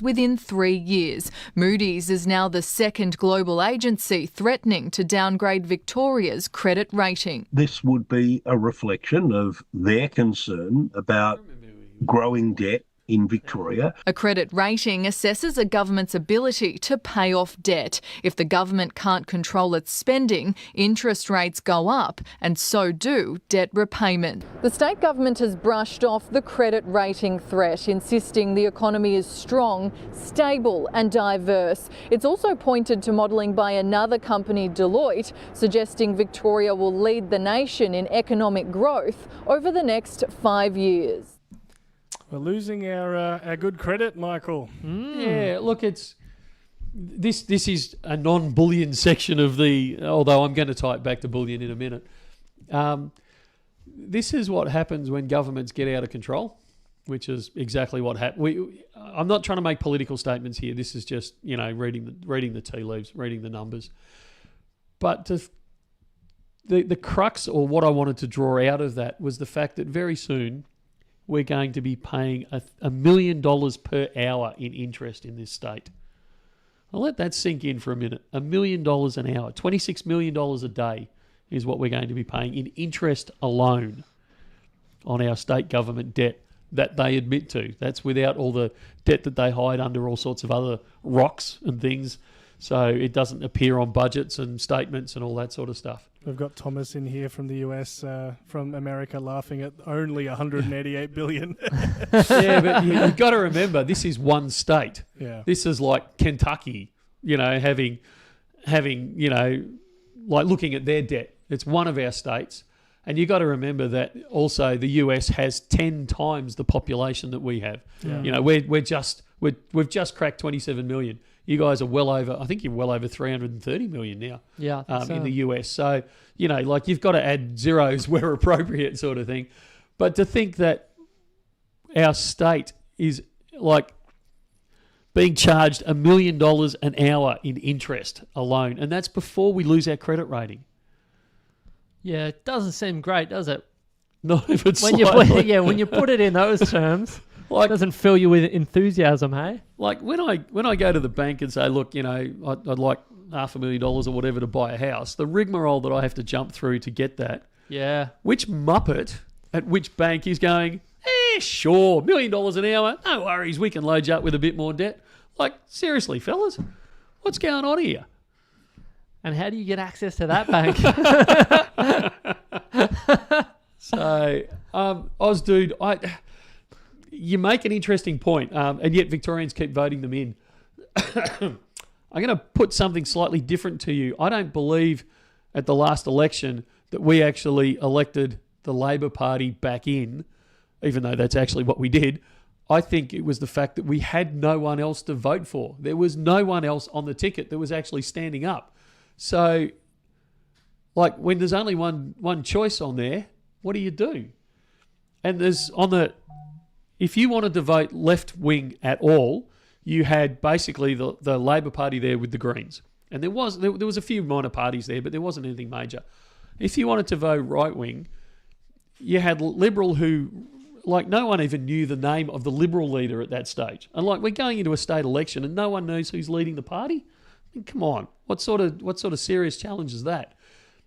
within 3 years. Moody's is now the second global agency threatening to downgrade Victoria's credit rating. This would be a reflection of their concern about growing debt in Victoria. A credit rating assesses a government's ability to pay off debt. If the government can't control its spending, interest rates go up, and so do debt repayment. The state government has brushed off the credit rating threat, insisting the economy is strong, stable and diverse. It's also pointed to modelling by another company, Deloitte, suggesting Victoria will lead the nation in economic growth over the next 5 years. We're losing our good credit, Michael. Yeah, look, this is a non-bullion section of although I'm going to tie it back to bullion in a minute. This is what happens when governments get out of control, which is exactly what happened. I'm not trying to make political statements here. This is just, reading the tea leaves, reading the numbers. But the crux, or what I wanted to draw out of that, was the fact that very soon we're going to be paying $1 million per hour in interest in this state. I'll let that sink in for a minute. $1 million an hour, $26 million a day is what we're going to be paying in interest alone on our state government debt that they admit to. That's without all the debt that they hide under all sorts of other rocks and things. So it doesn't appear on budgets and statements and all that sort of stuff. We've got Thomas in here from the US, from America, laughing at only $188 billion. Yeah, but you've got to remember, this is one state. Yeah. This is like Kentucky, having, like looking at their debt. It's one of our states. And you've got to remember that also the US has 10 times the population that we have. Yeah. We've just cracked 27 million. You guys are I think you're well over 330 million now. Yeah, in the US. So, you've got to add zeros where appropriate, sort of thing. But to think that our state is like being charged $1 million an hour in interest alone, and that's before we lose our credit rating. Yeah, it doesn't seem great, does it? Not if it's when you put it in those terms, it like doesn't fill you with enthusiasm, hey? like when I go to the bank and say, look, I'd like $500,000 or whatever to buy a house, the rigmarole that I have to jump through to get that. Yeah. Which muppet at which bank is going, sure, $1 million an hour, no worries, we can load you up with a bit more debt. Like, seriously, fellas, what's going on here? And how do you get access to that bank? So, Oz dude, you make an interesting point, and yet Victorians keep voting them in. I'm going to put something slightly different to you. I don't believe at the last election that we actually elected the Labor Party back in, even though that's actually what we did. I think it was the fact that we had no one else to vote for. There was no one else on the ticket that was actually standing up. So, like, when there's only one choice on there, what do? And if you wanted to vote left wing at all, you had basically the Labor Party there with the Greens. And there was a few minor parties there, but there wasn't anything major. If you wanted to vote right wing, you had Liberal who, like, no one even knew the name of the Liberal leader at that stage. And like, we're going into a state election and no one knows who's leading the party. I mean, come on, what sort of serious challenge is that?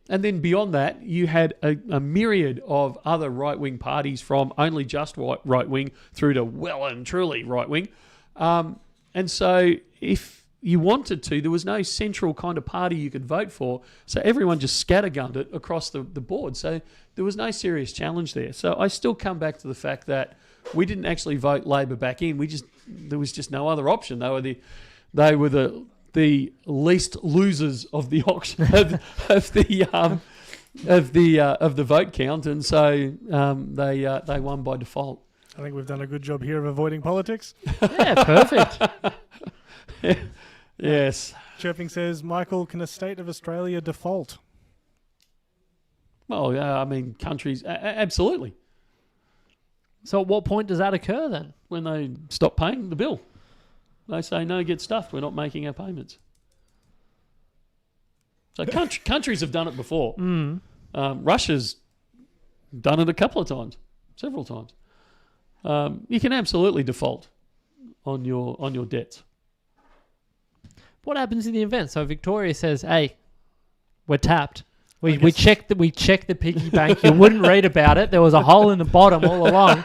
And then beyond that, you had a myriad of other right-wing parties, from only just right-wing through to well and truly right-wing. And so if you wanted to, there was no central kind of party you could vote for. So everyone just scattergunned it across the board. So there was no serious challenge there. So I still come back to the fact that we didn't actually vote Labor back in. There was just no other option. They were the least losers of the auction of the vote count, and so they won by default. I think we've done a good job here of avoiding politics. Yeah, perfect. Yes. Chirping says, Michael, can a state of Australia default? Well, I mean, countries absolutely. So at what point does that occur then? When they stop paying the bill. They say, no, get stuffed. We're not making our payments. So countries have done it before. Russia's done it a couple of times, several times. You can absolutely default on your debts. What happens in the event? So Victoria says, hey, we're tapped. We checked the piggy bank. You wouldn't read about it. There was a hole in the bottom all along.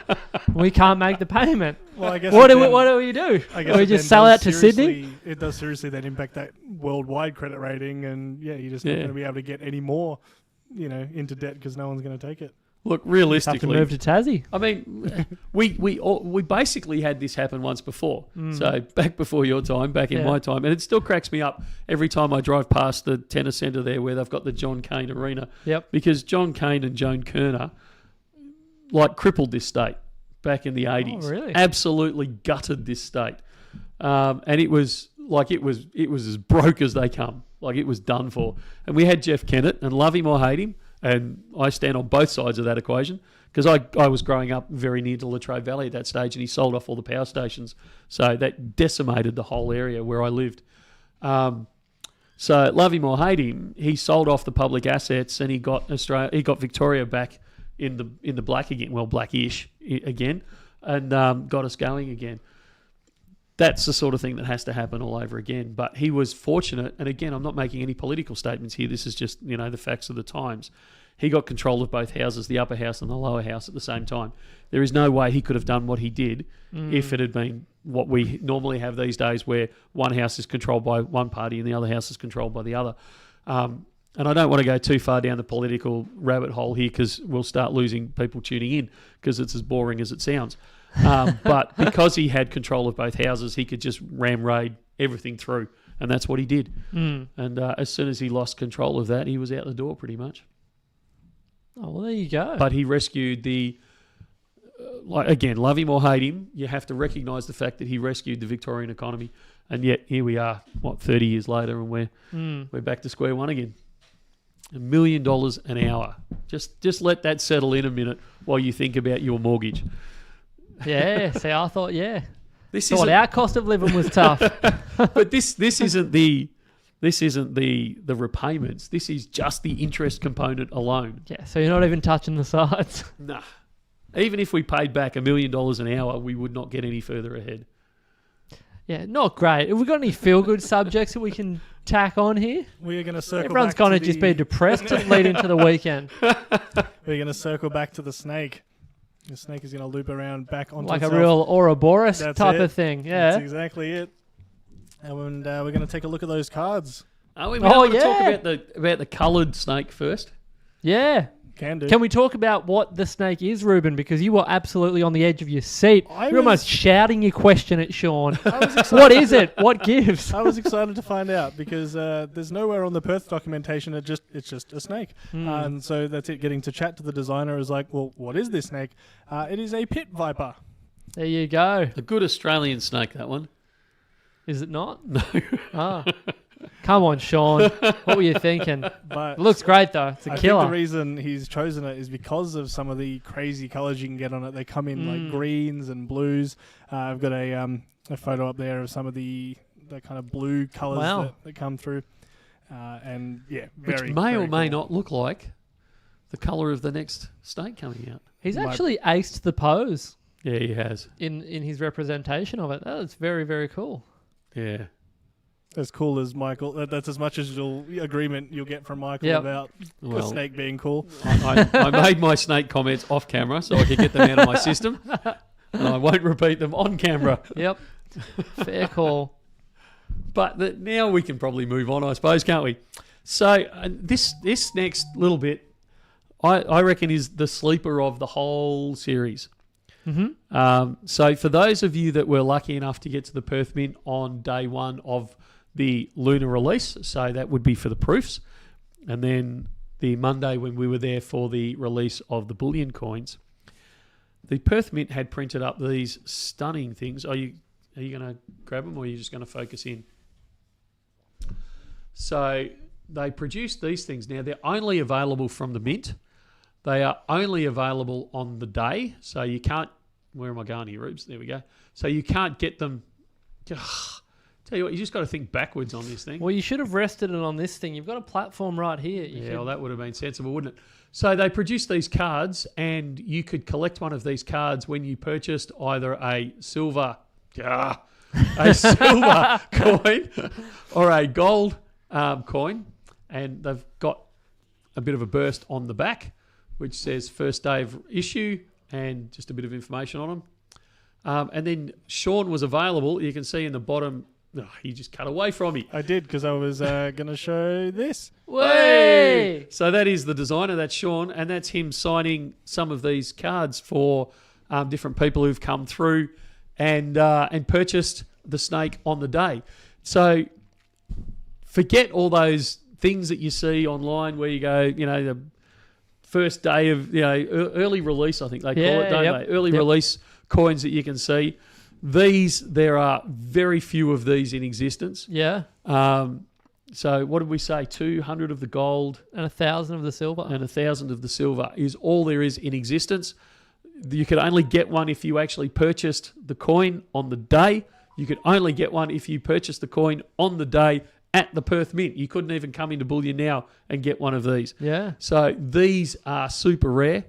We can't make the payment. Well, I guess what do we do? I guess we just sell out to Sydney? It does seriously then impact that worldwide credit rating, and you're just not going to be able to get any more, into debt because no one's going to take it. Look, realistically, have to move to Tassie. I mean, we basically had this happen once before. So back before your time, back in my time, and it still cracks me up every time I drive past the tennis centre there where they've got the John Cain Arena. Yep. Because John Cain and Joan Kerner crippled this state back in the 80s. Oh, really? Absolutely gutted this state, and it was as broke as they come. Like, it was done for. And we had Jeff Kennett, and love him or hate him. And I stand on both sides of that equation, because I was growing up very near to Latrobe Valley at that stage, and he sold off all the power stations. So that decimated the whole area where I lived. So love him or hate him, he sold off the public assets, and he got Victoria back in the black again, well, blackish again, and got us going again. That's the sort of thing that has to happen all over again. But he was fortunate, and again, I'm not making any political statements here. This is just, the facts of the times. He got control of both houses, the upper house and the lower house, at the same time. There is no way he could have done what he did if it had been what we normally have these days, where one house is controlled by one party and the other house is controlled by the other. And I don't want to go too far down the political rabbit hole here, because we'll start losing people tuning in, because it's as boring as it sounds. But because he had control of both houses, he could just ram raid everything through, and that's what he did. And as soon as he lost control of that, he was out the door pretty much. Oh, well, there you go. But he rescued again, love him or hate him, you have to recognise the fact that he rescued the Victorian economy, and yet here we are, 30 years later, and we're back to square one again. $1 million an hour. Just let that settle in a minute while you think about your mortgage. Yeah, see, I thought, our cost of living was tough. But this isn't the This isn't the repayments. This is just the interest component alone. Yeah, so you're not even touching the sides. Nah. Even if we paid back $1 million an hour, we would not get any further ahead. Yeah, not great. Have we got any feel-good subjects that we can tack on here? We are going to circle Everyone's back going to to just the- be depressed to lead into the weekend. We're going to circle back to the snake. The snake is going to loop around back onto Like a itself. real Ouroboros That's type it. of thing. Yeah. That's exactly it. And we're going to take a look at those cards. Oh, we Oh, want to talk yeah. about the coloured snake first. Yeah. Can do. Can we talk about what the snake is, Ruben? Because you were absolutely on the edge of your seat. I You're almost was- shouting your question at Sean. I was excited. What is it? What gives? I was excited to find out because there's nowhere on the Perth documentation. It's just a snake, and so that's it. Getting to chat to the designer is like, well, what is this snake? It is a pit viper. There you go. A good Australian snake, that one. Is it not? No. Ah. Come on, Sean. What were you thinking? But It looks great, though. It's a I killer. think the reason he's chosen it is because of some of the crazy colours you can get on it. They come in like greens and blues. I've got a photo up there of some of the kind of blue colours Wow. that come through. And yeah, Which very, may very or may cool. not look like the colour of the next snake coming out. He's My- actually aced the pose Yeah, he has. in his representation of it. That's very, very cool. Yeah. As cool as Michael. That's as much as agreement you'll get from Michael Yep. about the Well, snake being cool. I made my snake comments off camera so I could get them out of my system. And I won't repeat them on camera. Yep. Fair call. But now we can probably move on, I suppose, can't we? So this next little bit, I reckon, is the sleeper of the whole series. Mm-hmm. So for those of you that were lucky enough to get to the Perth Mint on day one of the Lunar release, so that would be for the proofs, and then the Monday when we were there for the release of the Bullion coins, the Perth Mint had printed up these stunning things. Are you going to grab them, or are you just going to focus in? So they produced these things. Now, they're only available from the Mint. They are only available on the day, so you can't... Where am I going here, Rubes? There we go. So you can't get them... Tell you what, you just got to think backwards on this thing. Well, you should have rested it on this thing. You've got a platform right here. Yeah, well, that would have been sensible, wouldn't it? So they produced these cards, and you could collect one of these cards when you purchased either a silver coin or a gold coin, and they've got a bit of a burst on the back, which says first day of issue and just a bit of information on them. And then Sean was available. You can see in the bottom... Oh, he just cut away from me. I did because I was going to show this. Way! So that is the designer, that's Sean, and that's him signing some of these cards for different people who've come through and purchased the snake on the day. So forget all those things that you see online where you go, the first day of, early release, I think they call it, don't they? Early release coins that you can see. There are very few of these in existence. Yeah. So what did we say? 200 of the gold And 1,000 of the silver. and 1,000 of the silver is all there is in existence. You could only get one if you actually purchased the coin on the day. You could only get one if you purchased the coin on the day at the Perth Mint. You couldn't even come into Bullion Now and get one of these. Yeah. So these are super rare.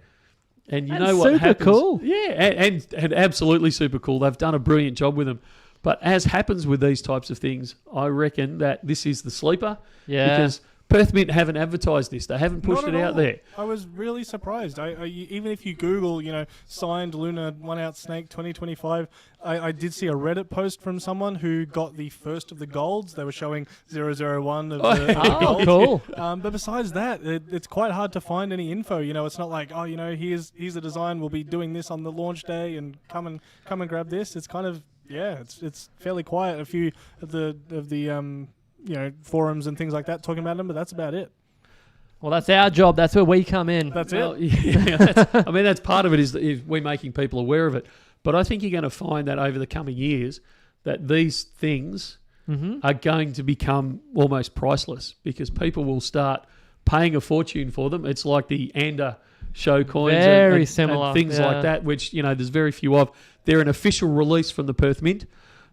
And you And know what super happens? cool. Yeah, and absolutely super cool. They've done a brilliant job with them. But as happens with these types of things, I reckon that this is the sleeper. Yeah. Because Perth Mint haven't advertised this. They haven't pushed Not it at out all. there. I was really surprised. Even if you Google, signed Lunar 1-ounce snake 2025, I did see a Reddit post from someone who got the first of the golds. They were showing 001 of the Oh, golds. cool. But besides that, it's quite hard to find any info. It's not like, here's a design. We'll be doing this on the launch day, and come and grab this. It's kind of it's fairly quiet. A few of the forums and things like that talking about them, but that's about it. Well, that's our job. That's where we come in. That's Well, it. yeah, that's part of it is we're making people aware of it. But I think you're going to find that over the coming years that these things are going to become almost priceless because people will start paying a fortune for them. It's like the Ander show coins Very and similar, things yeah. like that, which, there's very few of. They're an official release from the Perth Mint.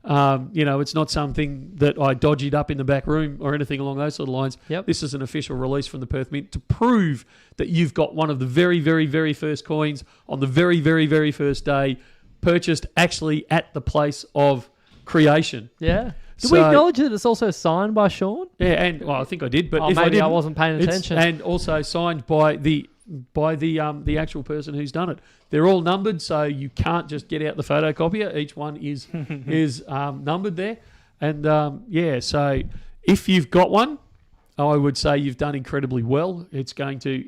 It's not something that I dodged up in the back room or anything along those sort of lines. Yep. This is an official release from the Perth Mint to prove that you've got one of the very, very, very first coins on the very, very, very first day, purchased actually at the place of creation. Yeah. Did we acknowledge that it's also signed by Sean? Yeah, and I think I did, but if maybe I didn't, wasn't paying attention. and also signed by the actual person who's done it. They're all numbered, so you can't just get out the photocopier. Each one is numbered there, and so if you've got one, I would say you've done incredibly well. It's going to,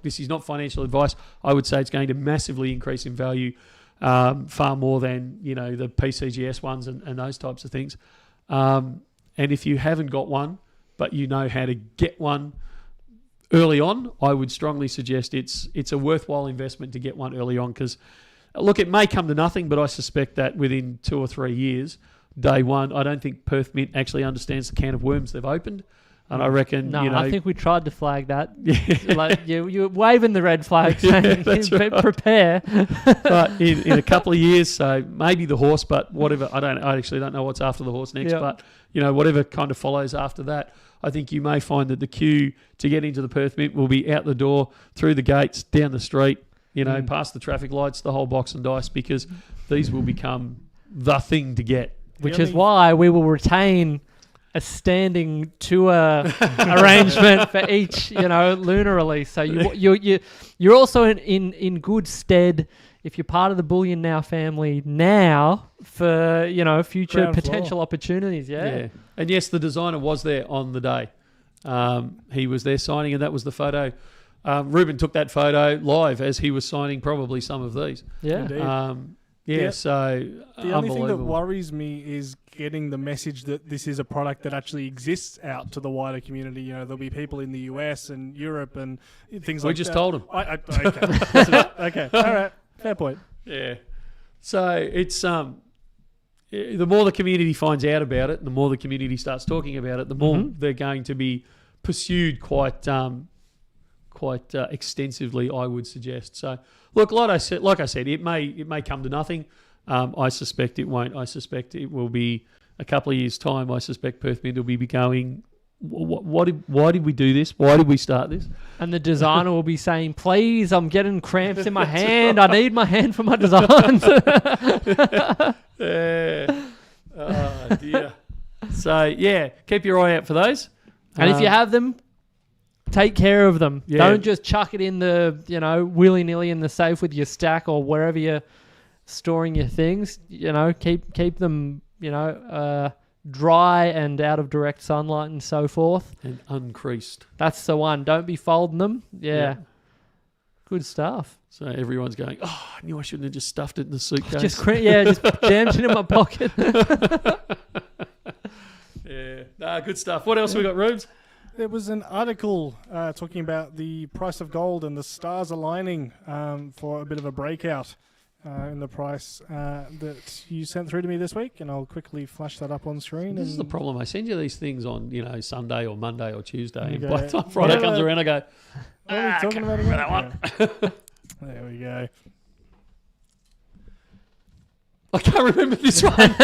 this is not financial advice. I would say it's going to massively increase in value, far more than the PCGS ones and those types of things. And if you haven't got one, but you know how to get one early on, I would strongly suggest it's a worthwhile investment to get one early on, because look, it may come to nothing, but I suspect that within 2 or 3 years, day one, I don't think Perth Mint actually understands the can of worms they've opened. And I reckon, I think we tried to flag that. Like you're waving the red flag, saying prepare. But in a couple of years, so maybe the horse, but whatever. I actually don't know what's after the horse next. Yep. But whatever kind of follows after that, I think you may find that the queue to get into the Perth Mint will be out the door, through the gates, down the street, past the traffic lights, the whole box and dice, because these will become the thing to get. Which is why we will retain a standing tour arrangement for each, Lunar release. So you're also in good stead if you're part of the Bullion Now family now for future Ground potential floor. opportunities. Yeah. And yes, the designer was there on the day. He was there signing, and that was the photo. Ruben took that photo live as he was signing probably some of these. Yeah. Indeed. So the only thing that worries me is getting the message that this is a product that actually exists out to the wider community. There'll be people in the US and Europe and things like that. We just told them. Okay. Okay. All right. Fair point. Yeah. So it's the more the community finds out about it, and the more the community starts talking about it, the more they're going to be pursued quite extensively, I would suggest. So, look, like I said, it may come to nothing. I suspect it won't. I suspect it will be a couple of years' time. I suspect Perth Mint will be going, why did we do this? Why did we start this? And the designer will be saying, please, I'm getting cramps in my hand. I need my hand for my designs. Yeah. Oh, dear. So, keep your eye out for those. And if you have them, take care of them. Yeah. Don't just chuck it in the, willy-nilly in the safe with your stack or wherever you're storing your things. Keep them, dry and out of direct sunlight and so forth. And uncreased. That's the one. Don't be folding them. Yeah. Good stuff. So everyone's going, I knew I shouldn't have just stuffed it in the suitcase. Just jammed it in my pocket. Yeah. Good stuff. What else we got, Rubes? There was an article talking about the price of gold and the stars aligning for a bit of a breakout in the price that you sent through to me this week, and I'll quickly flash that up on screen. This is the problem. I send you these things on, Sunday or Monday or Tuesday, and Okay. by the time Friday comes around, I go, what are we talking about again? that one. There we go. I can't remember this one.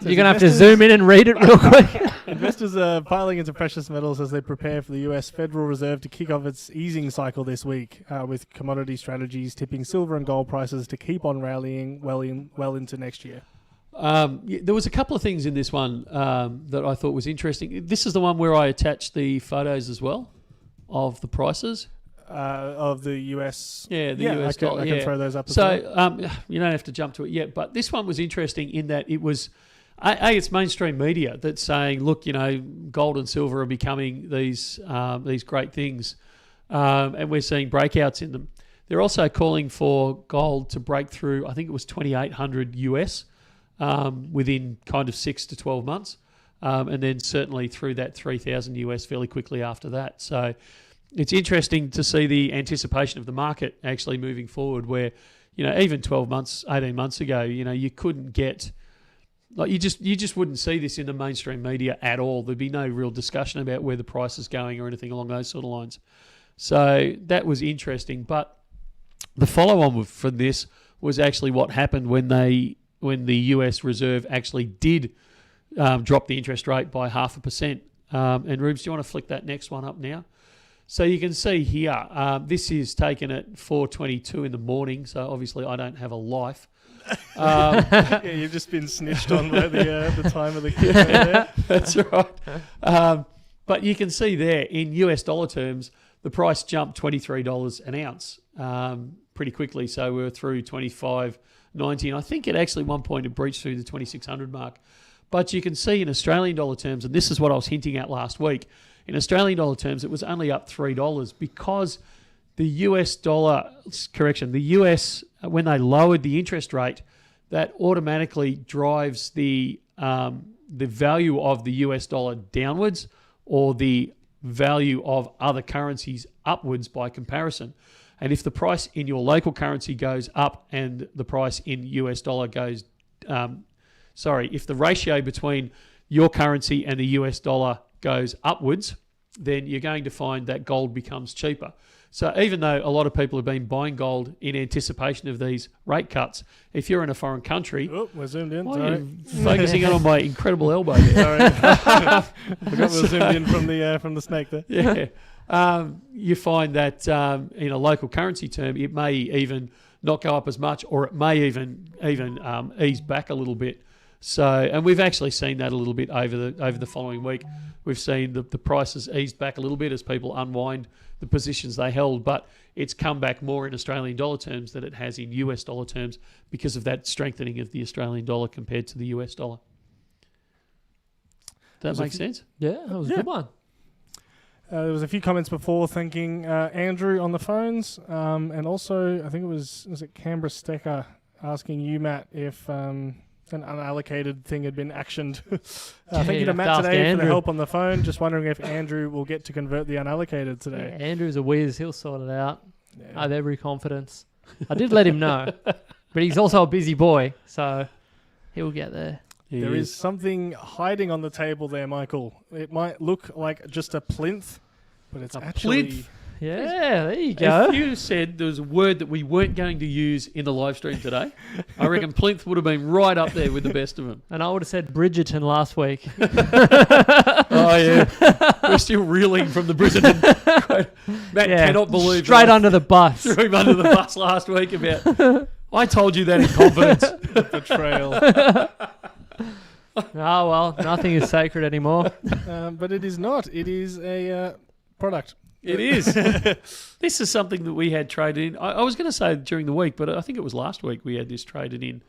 You're going to have to zoom in and read it real quick. Investors are piling into precious metals as they prepare for the US Federal Reserve to kick off its easing cycle this week, with commodity strategies tipping silver and gold prices to keep on rallying well into next year. There was a couple of things in this one that I thought was interesting. This is the one where I attached the photos as well of the prices. Of the US. US dollar. I can throw those up as well. You don't have to jump to it yet, but this one was interesting in that it was, it's mainstream media that's saying, look, gold and silver are becoming these great things, and we're seeing breakouts in them. They're also calling for gold to break through, I think it was 2,800 US within kind of 6 to 12 months, and then certainly through that 3,000 US fairly quickly after that. So it's interesting to see the anticipation of the market actually moving forward where, even 12 months, 18 months ago, you couldn't get, you just wouldn't see this in the mainstream media at all. There'd be no real discussion about where the price is going or anything along those sort of lines. So that was interesting. But the follow-on from this was actually what happened when the US Reserve actually did drop the interest rate by 0.5%. And Rubes, do you want to flick that next one up now? So you can see here, this is taken at 4:22 in the morning. So obviously I don't have a life. Yeah, you've just been snitched on by the time of the kid there. That's right. But you can see there in US dollar terms, the price jumped $23 an ounce pretty quickly. So we were through 25.90, and I think at actually one point it breached through the 2600 mark. But you can see in Australian dollar terms, and this is what I was hinting at last week, in Australian dollar terms, it was only up $3 because the US dollar, the US, when they lowered the interest rate, that automatically drives the value of the US dollar downwards, or the value of other currencies upwards by comparison. And if the price in your local currency goes up and the price in US dollar goes, if the ratio between your currency and the US dollar goes upwards, then you're going to find that gold becomes cheaper. So even though a lot of people have been buying gold in anticipation of these rate cuts, if you're in a foreign country... Oh, we're zoomed in. Why are Sorry. you focusing in on my incredible elbow there? Sorry. Forgot we were zoomed in from the snake there. Yeah. You find that in a local currency term, it may even not go up as much, or it may even ease back a little bit. So, and we've actually seen that a little bit over the following week. We've seen the prices eased back a little bit as people unwind the positions they held, but it's come back more in Australian dollar terms than it has in US dollar terms because of that strengthening of the Australian dollar compared to the US dollar. Does that make sense? Yeah, that was a good one. There was a few comments before thanking Andrew on the phones, and also I think it was it Canberra Stecker asking you, Matt, if an unallocated thing had been actioned. Thank you to Matt today for the help on the phone. Just wondering if Andrew will get to convert the unallocated today. Yeah, Andrew's a whiz. He'll sort it out. Yeah. I have every confidence. I did let him know, but he's also a busy boy, so he'll get there. There is something hiding on the table there, Michael. It might look like just a plinth, but it's actually... Plinth? Yeah, there you go. If you said there was a word that we weren't going to use in the live stream today, I reckon plinth would have been right up there with the best of them. And I would have said Bridgerton last week. Oh, yeah. We're still reeling from the Bridgerton. Matt cannot believe straight under the bus. Threw him under the bus last week about... I told you that in confidence. The betrayal. Oh, well, nothing is sacred anymore. But it is not. It is a product. It is. This is something that we had traded in. I was going to say during the week, but I think it was last week we had this traded in.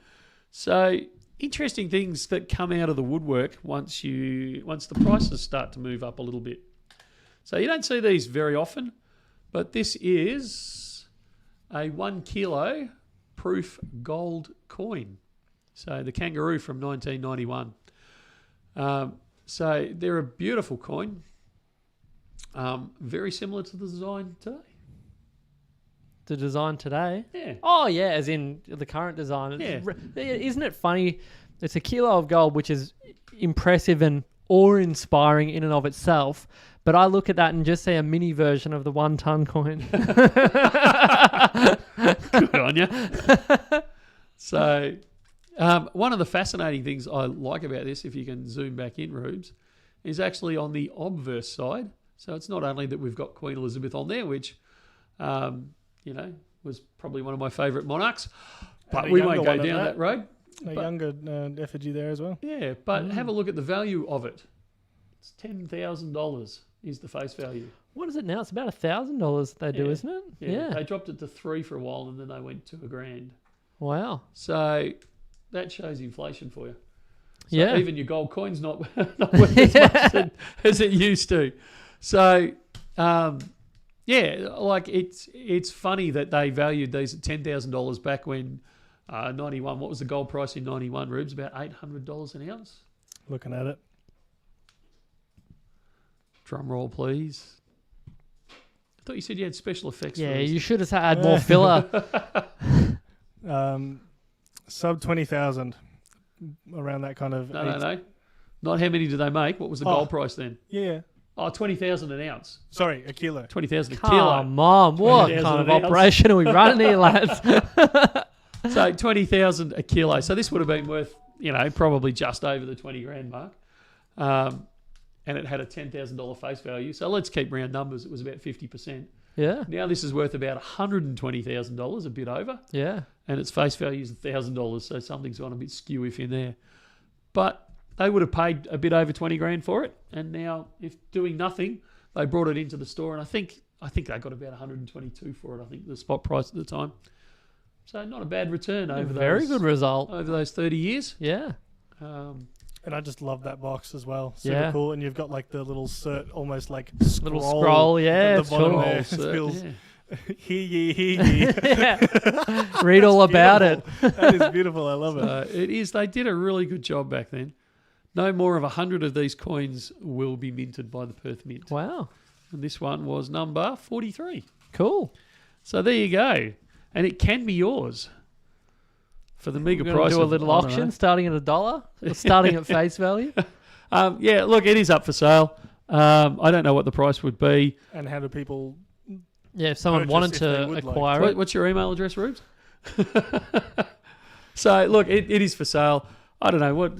So interesting things that come out of the woodwork once the prices start to move up a little bit. So you don't see these very often, but this is a 1 kilo proof gold coin. So the kangaroo from 1991. So they're a beautiful coin. Very similar to the design today. The design today? Yeah. Oh, yeah, as in the current design. Isn't it funny? It's a kilo of gold, which is impressive and awe-inspiring in and of itself. But I look at that and just see a mini version of the 1 ton coin. Good on you. So, one of the fascinating things I like about this, if you can zoom back in, Rubes, is actually on the obverse side. So it's not only that we've got Queen Elizabeth on there, which, was probably one of my favourite monarchs, but we won't go down that road. A younger effigy there as well. Yeah, but have a look at the value of it. It's $10,000 is the face value. What is it now? It's about $1,000 they do, isn't it? Yeah. They dropped it to $3,000 for a while, and then they went to $1,000. Wow. So that shows inflation for you. So yeah. Even your gold coin's not worth as much as it used to. So, it's funny that they valued these at $10,000 back when 91. What was the gold price in 91, Rubes? About $800 an ounce. Looking at it. Drum roll, please. I thought you said you had special effects. Yeah, for this. you should have had more filler. Sub 20,000, around that kind of. No. Not how many do they make? What was the gold price then? Yeah. Oh, 20,000 an ounce. Sorry, a kilo. 20,000 a kilo. Come on, what kind of operation are we running here, lads? So 20,000 a kilo. So this would have been worth, probably just over the 20 grand mark. And it had a $10,000 face value. So let's keep round numbers. It was about 50%. Yeah. Now this is worth about $120,000, a bit over. Yeah. And its face value is $1,000. So something's gone a bit skew-iff in there. But they would have paid a bit over 20 grand for it. And now, if doing nothing, they brought it into the store. And I think they got about 122 for it, I think, the spot price at the time. So not a bad return over those. Very good result. Over those 30 years. Yeah. And I just love that box as well. Super cool. And you've got like the little cert, almost like Little scroll, yeah. At the bottom cool. there. It feels, hear ye. Yeah. Read all about it. That is beautiful. I love it. It is. They did a really good job back then. No more of 100 of these coins will be minted by the Perth Mint. Wow. And this one was number 43. Cool. So there you go. And it can be yours for the meager We're price. Do a little auction starting at $1, or starting at face value. Look, it is up for sale. I don't know what the price would be. And how do people... Yeah, if someone wanted to acquire it. What's your email address, Rubes? So, look, it is for sale. I don't know what...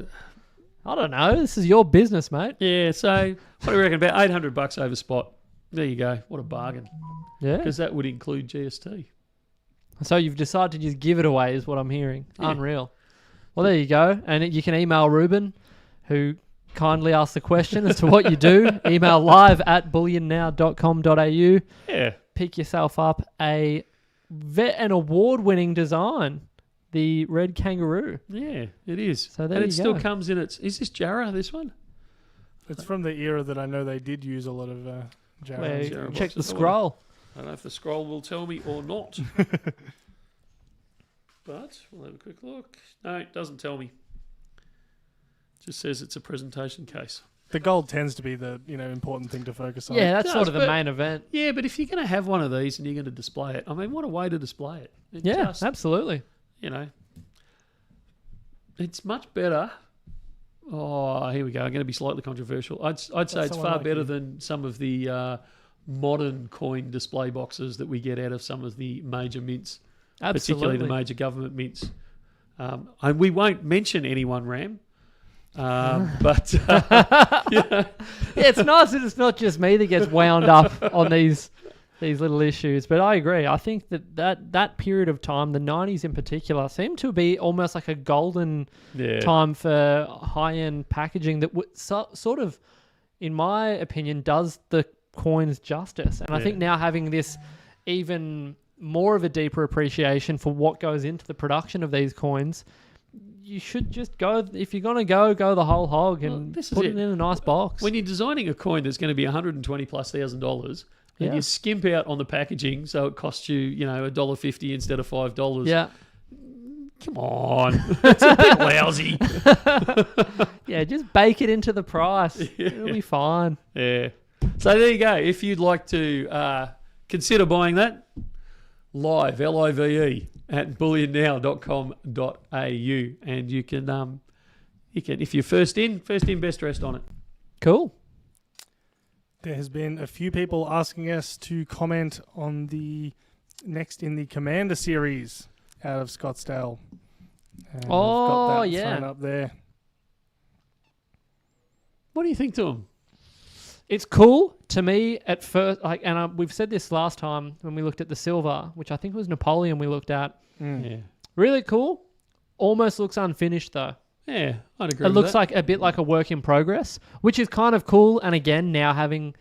I don't know. This is your business, mate. Yeah, so what do you reckon? About $800 over spot. There you go. What a bargain. Yeah. Because that would include GST. So you've decided to just give it away is what I'm hearing. Yeah. Unreal. Well, there you go. And you can email Ruben, who kindly asked the question as to what you do. Email live@bullionnow.com.au. Yeah. Pick yourself up an award-winning design, the red kangaroo. Yeah, it is. So there and you it still go. comes in its... Is this Jarrah, this one? It's from the era that I know they did use a lot of Where- Jarrah. check the What's it? scroll. I don't know if the scroll will tell me or not. But we'll have a quick look. No, it doesn't tell me. It just says it's a presentation case. The gold tends to be the important thing to focus on. Yeah, that's It sort does, of the but- main event. Yeah, but if you're going to have one of these and you're going to display it, I mean, what a way to display it. It Yeah, just, absolutely. It's much better. Oh, here we go. I'm going to be slightly controversial. I'd say it's someone far like better you. than some of the modern coin display boxes that we get out of some of the major mints, particularly the major government mints. And we won't mention anyone, Ram. But Yeah, it's nice that it's not just me that gets wound up on these little issues. But I agree. I think that period of time, the 90s in particular, seemed to be almost like a golden time for high-end packaging that sort of, in my opinion, does the coins justice. And I think now having this even more of a deeper appreciation for what goes into the production of these coins, you should just go, if you're going to go the whole hog and put it in a nice box. When you're designing a coin that's going to be $120,000+, and you skimp out on the packaging, so it costs you, $1.50 instead of $5. Yeah. Come on. It's a bit lousy. Yeah, just bake it into the price. It'll be fine. Yeah. So there you go. If you'd like to consider buying that, live, LIVE, at bullionnow.com.au, and you can if you're first in, best dressed on it. Cool. There has been a few people asking us to comment on the next in the Commander series out of Scottsdale. And I've got that thrown up there. What do you think to them? It's cool to me at first, we've said this last time when we looked at the silver, which I think was Napoleon we looked at. Yeah. Really cool. Almost looks unfinished though. Yeah, I'd agree It with looks that. like a bit like a work in progress, which is kind of cool. And again, now having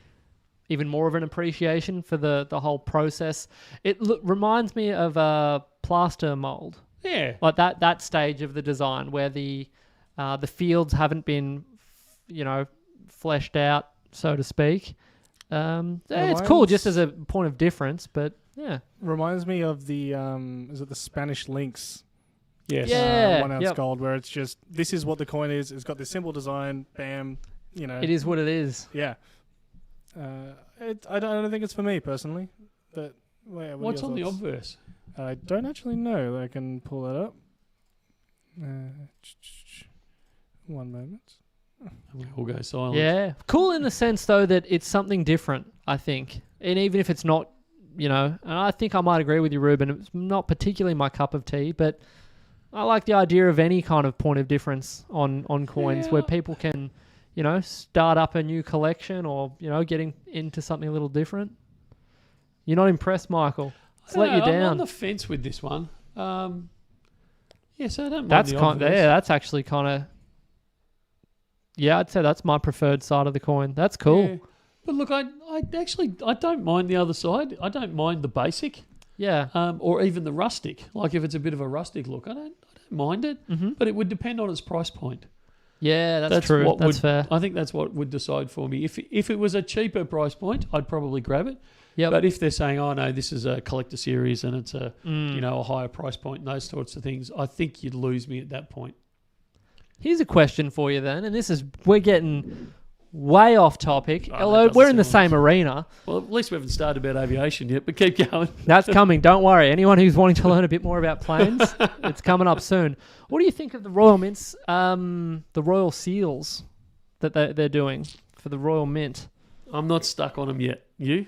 even more of an appreciation for the whole process, it reminds me of a plaster mold. Yeah. Like that stage of the design where the fields haven't been, fleshed out, so to speak. It's cool just as a point of difference, but yeah. Reminds me of the is it the Spanish Lynx? Yes. Yeah. 1 ounce gold, where it's just, this is what the coin is. It's got this simple design. Bam. It is what it is. Yeah. I don't think it's for me personally. But What's on the obverse? I don't actually know. I can pull that up. One moment. We all go silent. Yeah. Cool in the sense, though, that it's something different, I think. And even if it's not you know, and I think I might agree with you, Ruben. It's not particularly my cup of tea, but I like the idea of any kind of point of difference on coins where people can, you know, start up a new collection or, you know, getting into something a little different. You're not impressed, Michael? It's let you down. I'm on the fence with this one. So I don't mind that's actually kind of... Yeah, I'd say that's my preferred side of the coin. That's cool. Yeah. But look, I don't mind the other side. I don't mind the basic. Yeah. Or even the rustic. Like if it's a bit of a rustic look, I don't mind it. Mm-hmm. But it would depend on its price point. Yeah, that's true. That's fair. I think that's what would decide for me. If it was a cheaper price point, I'd probably grab it. Yep. But if they're saying, oh no, this is a collector series and it's a a higher price point and those sorts of things, I think you'd lose me at that point. Here's a question for you then, and we're getting way off topic. Oh, although we're in the same arena. Well, at least we haven't started about aviation yet, but keep going. That's coming. Don't worry. Anyone who's wanting to learn a bit more about planes, it's coming up soon. What do you think of the Royal Mints, the Royal Seals that they're doing for the Royal Mint? I'm not stuck on them yet. You?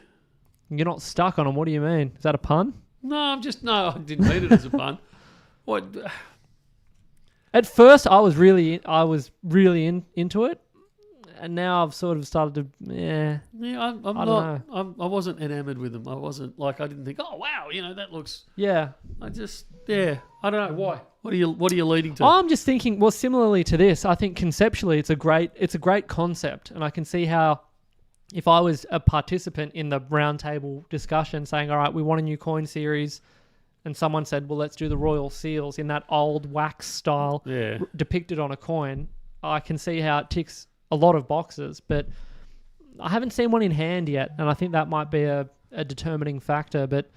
You're not stuck on them. What do you mean? Is that a pun? No, I didn't mean it as a pun. What? At first, I was really into it, and now I've sort of started to. Yeah, I don't know. I wasn't enamored with them. I wasn't I didn't think, oh wow, that looks. Yeah. I don't know why. What are you leading to? I'm just thinking. Well, similarly to this, I think conceptually it's a great concept, and I can see how. If I was a participant in the roundtable discussion saying, all right, we want a new coin series, and someone said, well, let's do the Royal Seals in that old wax style depicted on a coin, I can see how it ticks a lot of boxes, but I haven't seen one in hand yet, and I think that might be a determining factor. But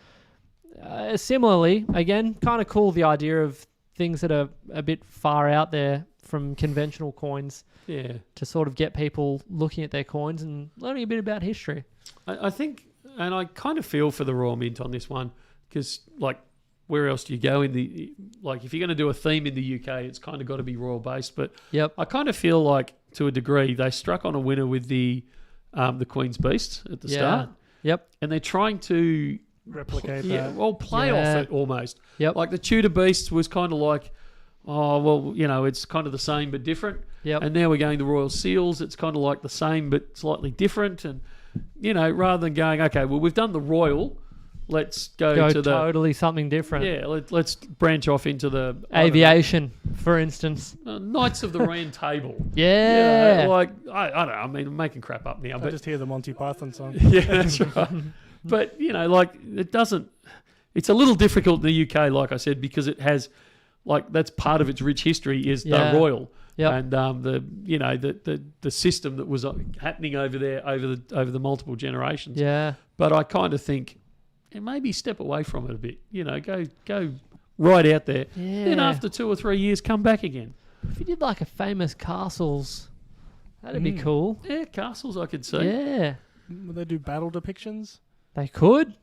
similarly, again, kind of cool the idea of things that are a bit far out there from conventional coins. Yeah. To sort of get people looking at their coins and learning a bit about history. I think, and I kind of feel for the Royal Mint on this one, because where else do you go if you're going to do a theme in the UK, it's kind of got to be royal based. But I kind of feel like to a degree they struck on a winner with the Queen's Beast at the start. Yep. And they're trying to replicate that. Well, play off it almost. Yep. Like the Tudor Beast was kind of like, oh, well, it's kind of the same but different. Yep. And now we're going to Royal Seals. It's kind of like the same but slightly different. And, rather than going, okay, well, we've done the Royal, let's go to totally something different. Yeah, let's branch off into the... Aviation, for instance. Knights of the Round Table. Yeah. I don't know. I mean, I'm making crap up now. I just hear the Monty Python song. Yeah, that's right. But, it doesn't... It's a little difficult in the UK, like I said, because it has... that's part of its rich history is the Royal, and the system that was happening over there over the multiple generations. Yeah, but I kind of think maybe step away from it a bit. Go right out there. Yeah. Then after 2 or 3 years, come back again. If you did a famous castles, that'd be cool. Yeah, castles I could see. Yeah, would they do battle depictions? They could.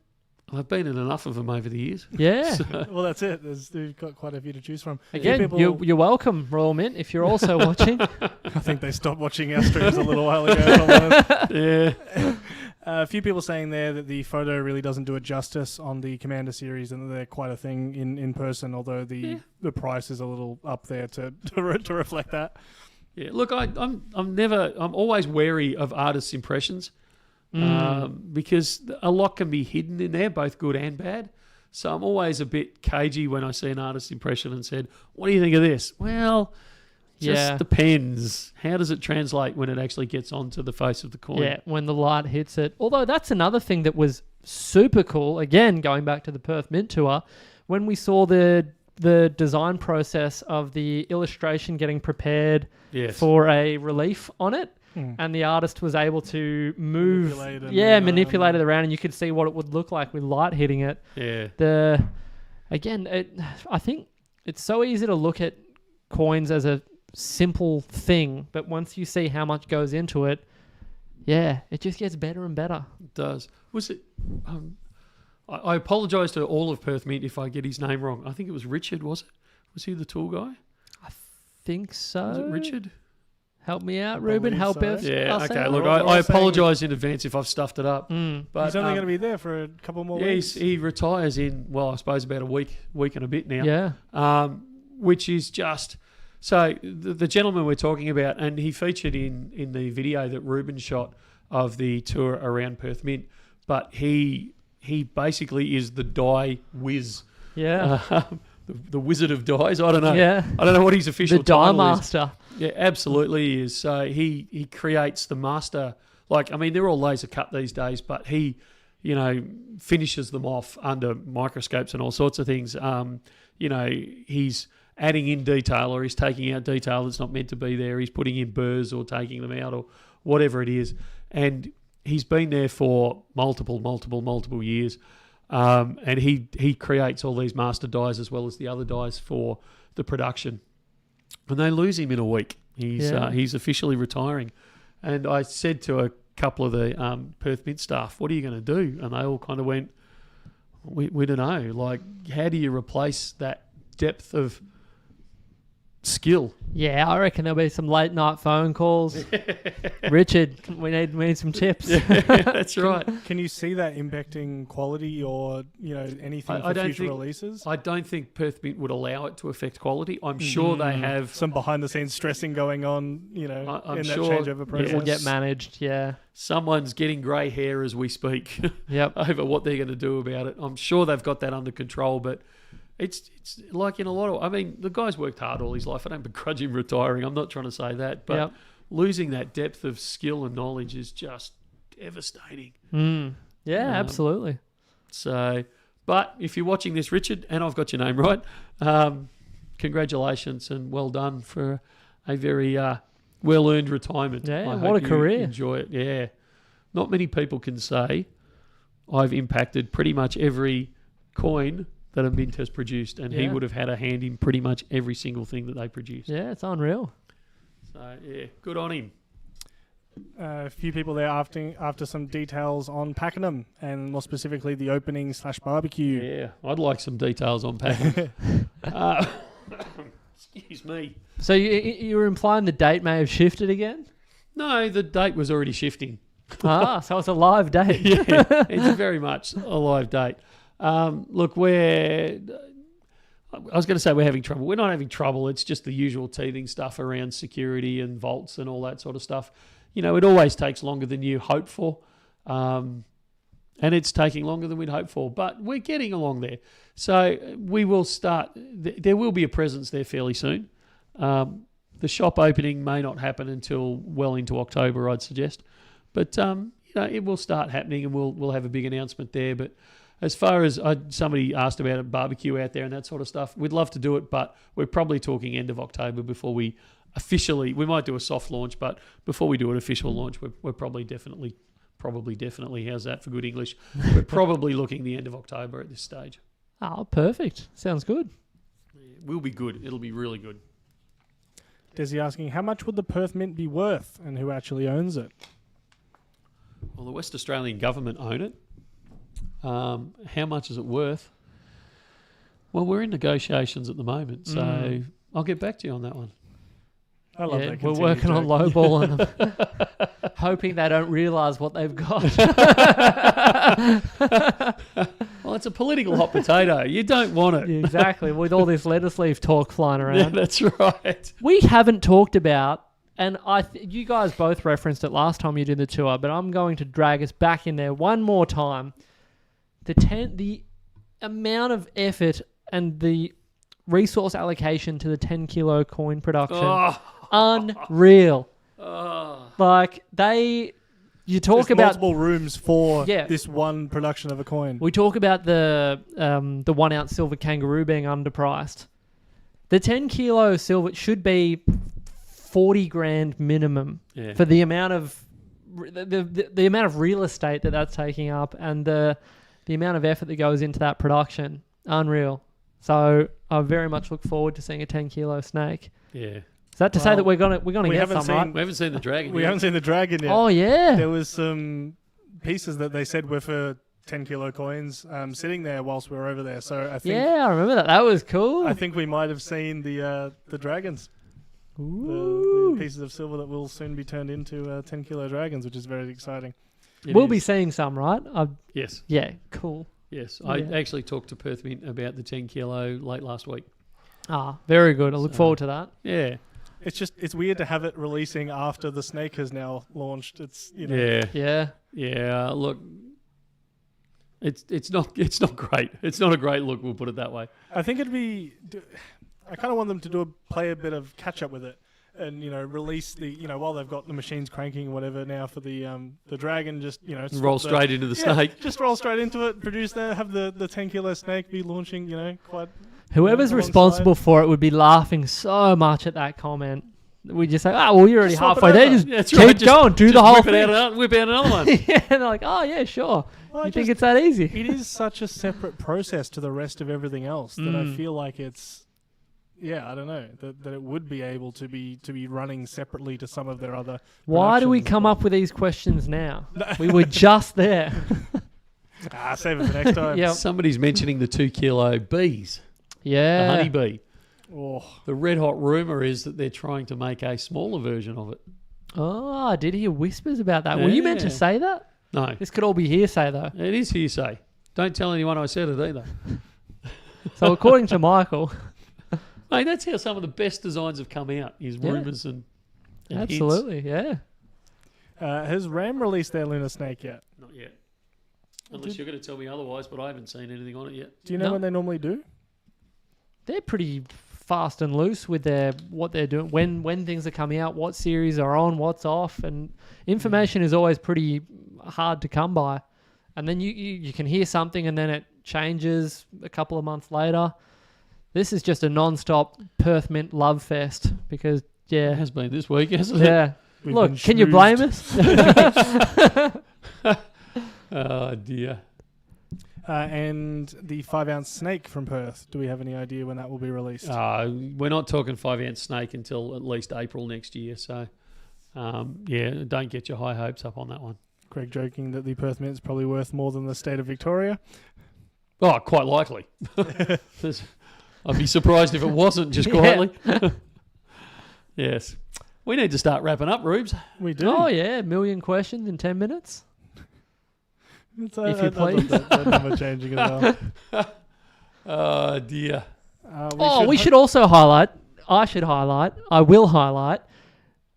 I've been in enough of them over the years. Yeah. Well, that's it. We've got quite a few to choose from. Again, you're welcome, Royal Mint, if you're also watching. I think they stopped watching our streams a little while ago. Yeah. A few people saying there that the photo really doesn't do it justice on the Commander series and that they're quite a thing in person, although the price is a little up there to reflect that. Yeah, look, I'm always wary of artists' impressions. Because a lot can be hidden in there, both good and bad. So I'm always a bit cagey when I see an artist impression and said, what do you think of this? Well, just depends. How does it translate when it actually gets onto the face of the coin? Yeah, when the light hits it. Although that's another thing that was super cool, again, going back to the Perth Mint tour, when we saw the design process of the illustration getting prepared for a relief on it. And the artist was able to manipulate it around, and you could see what it would look like with light hitting it. Yeah. I think it's so easy to look at coins as a simple thing, but once you see how much goes into it, it just gets better and better. It does. Was it? I apologise to all of Perth Mint if I get his name wrong. I think it was Richard. Was it? Was he the tour guy? I think so. Was it Richard? Help me out, I Ruben. believe Help so. us. Yeah, us okay. out. Look, We're all I saying- apologise in advance if I've stuffed it up. But He's only going to be there for a couple more weeks. he retires in, well, I suppose about a week and a bit now. Yeah. Which is just so the gentleman we're talking about, and he featured in the video that Ruben shot of the tour around Perth Mint, but he basically is the dye whiz. Yeah. The Wizard of Dyes. I don't know. Yeah. I don't know what his official The dye title is. master. Yeah, absolutely he is. So he creates the master. Like, I mean, they're all laser cut these days, but he, finishes them off under microscopes and all sorts of things. He's adding in detail, or he's taking out detail that's not meant to be there. He's putting in burrs or taking them out or whatever it is. And he's been there for multiple years. And he creates all these master dyes as well as the other dyes for the production. And they lose him in a week. He's officially retiring. And I said to a couple of the Perth Mint staff, what are you going to do? And they all kind of went, we don't know. Like, how do you replace that depth of skill? Yeah, I reckon there'll be some late night phone calls. Richard, we need some tips. That's right. Can you see that impacting quality or anything for future releases? I don't think Perth Mint would allow it to affect quality. I'm sure they have some behind the scenes stressing going on. I'm in sure that changeover process. It will get managed. Yeah. Someone's getting grey hair as we speak. Yep. Over what they're going to do about it. I'm sure they've got that under control, but it's like in a lot of... I mean, the guy's worked hard all his life. I don't begrudge him retiring. I'm not trying to say that. But losing that depth of skill and knowledge is just devastating. Yeah, absolutely. So, but if you're watching this, Richard, and I've got your name right, congratulations and well done for a very well-earned retirement. Yeah, I what hope a you career. Enjoy it, yeah. Not many people can say I've impacted pretty much every coin that a mint has produced, and he would have had a hand in pretty much every single thing that they produced. Yeah, it's unreal. So, yeah, good on him. A few people there after some details on Pakenham, and more specifically the opening/barbecue. Yeah, I'd like some details on Pakenham. Excuse me. So you were implying the date may have shifted again? No, the date was already shifting. So it's a live date. Yeah, it's very much a live date. Look, I was going to say we're having trouble. We're not having trouble. It's just the usual teething stuff around security and vaults and all that sort of stuff. It always takes longer than you hope for. And it's taking longer than we'd hoped for. But we're getting along there. So we will start. There will be a presence there fairly soon. The shop opening may not happen until well into October, I'd suggest. But, it will start happening and we'll have a big announcement there. But as far as somebody asked about a barbecue out there and that sort of stuff, we'd love to do it, but we're probably talking end of October before we officially, we might do a soft launch, but before we do an official launch, we're probably definitely, how's that for good English? We're probably looking the end of October at this stage. Oh, perfect. Sounds good. It will be good. It'll be really good. Desi asking, how much would the Perth Mint be worth and who actually owns it? Well, the West Australian government own it. How much is it worth? Well, we're in negotiations at the moment, so I'll get back to you on that one. I love that. We're working on lowballing them, hoping they don't realise what they've got. Well, it's a political hot potato. You don't want it. Exactly, with all this lettuce leaf talk flying around. Yeah, that's right. We haven't talked about, and you guys both referenced it last time you did the tour, but I'm going to drag us back in there one more time. The amount of effort and the resource allocation to the 10 kilo coin production, unreal. Like you talk There's about multiple rooms for this one production of a coin. We talk about the 1 ounce silver kangaroo being underpriced. The 10 kilo silver should be 40 grand minimum for the amount of the amount of real estate that's taking up and the amount of effort that goes into that production. Unreal. So I very much look forward to seeing a 10 kilo snake. Yeah. Is that to say that we're gonna get some, right? We haven't seen the dragon We yet. haven't seen the dragon yet. Oh yeah. There was some pieces that they said were for 10 kilo coins sitting there whilst we were over there. So I think I remember that. That was cool. I think we might have seen the dragons. The pieces of silver that will soon be turned into 10 kilo dragons, which is very exciting. We'll be seeing some, right? Yes. Yeah, cool. Yes. I actually talked to Perth Mint about the 10 kilo late last week. Ah, very good. I look forward to that. Yeah. It's weird to have it releasing after the snake has now launched. It's, you know. Yeah. Look, it's not great. It's not a great look. We'll put it that way. I think it'd be. I kind of want them to play a bit of catch up with it, and release the while they've got the machines cranking or whatever now for the dragon, just Roll straight into the snake. Just roll straight into it. Produce that. Have the 10 kilo snake be launching. Quite. Whoever's responsible for it would be laughing so much at that comment. We just say, well, you're already halfway there. Just keep going. Do the whole thing. Whip out another one. Yeah, and they're like, oh, yeah, sure. Well, you think it's that easy? It is such a separate process to the rest of everything else that I feel like it's, I don't know, that it would be able to be running separately to some of their other. Why do we come up with these questions now? We were just there. Save it for next time. Yep. Somebody's mentioning the 2 kilo bees. Yeah. The honeybee. Oh. The red hot rumour is that they're trying to make a smaller version of it. Oh, I did hear whispers about that. Were you meant to say that? No. This could all be hearsay, though. It is hearsay. Don't tell anyone I said it either. So according to Michael... Mate, that's how some of the best designs have come out, is rumours and absolutely, hints. Has RAM released their Lunar Snake yet? Not yet. Unless you're going to tell me otherwise, but I haven't seen anything on it yet. Do you know when they normally do? They're pretty fast and loose with what they're doing, when things are coming out, what series are on, what's off, and information is always pretty hard to come by. And then you can hear something and then it changes a couple of months later. This is just a non-stop Perth Mint love fest because, It has been this week, hasn't it? Yeah. Look, can you blame us? Oh, dear. And the 5-ounce snake from Perth, do we have any idea when that will be released? We're not talking 5-ounce snake until at least April next year. So, don't get your high hopes up on that one. Greg joking that the Perth Mint is probably worth more than the state of Victoria. Oh, quite likely. I'd be surprised if it wasn't, just quietly. Yes. We need to start wrapping up, Rubes. We do. Oh, yeah. 1 million questions in 10 minutes. If you please. That number changing as well. Oh, dear. We should also highlight, I will highlight,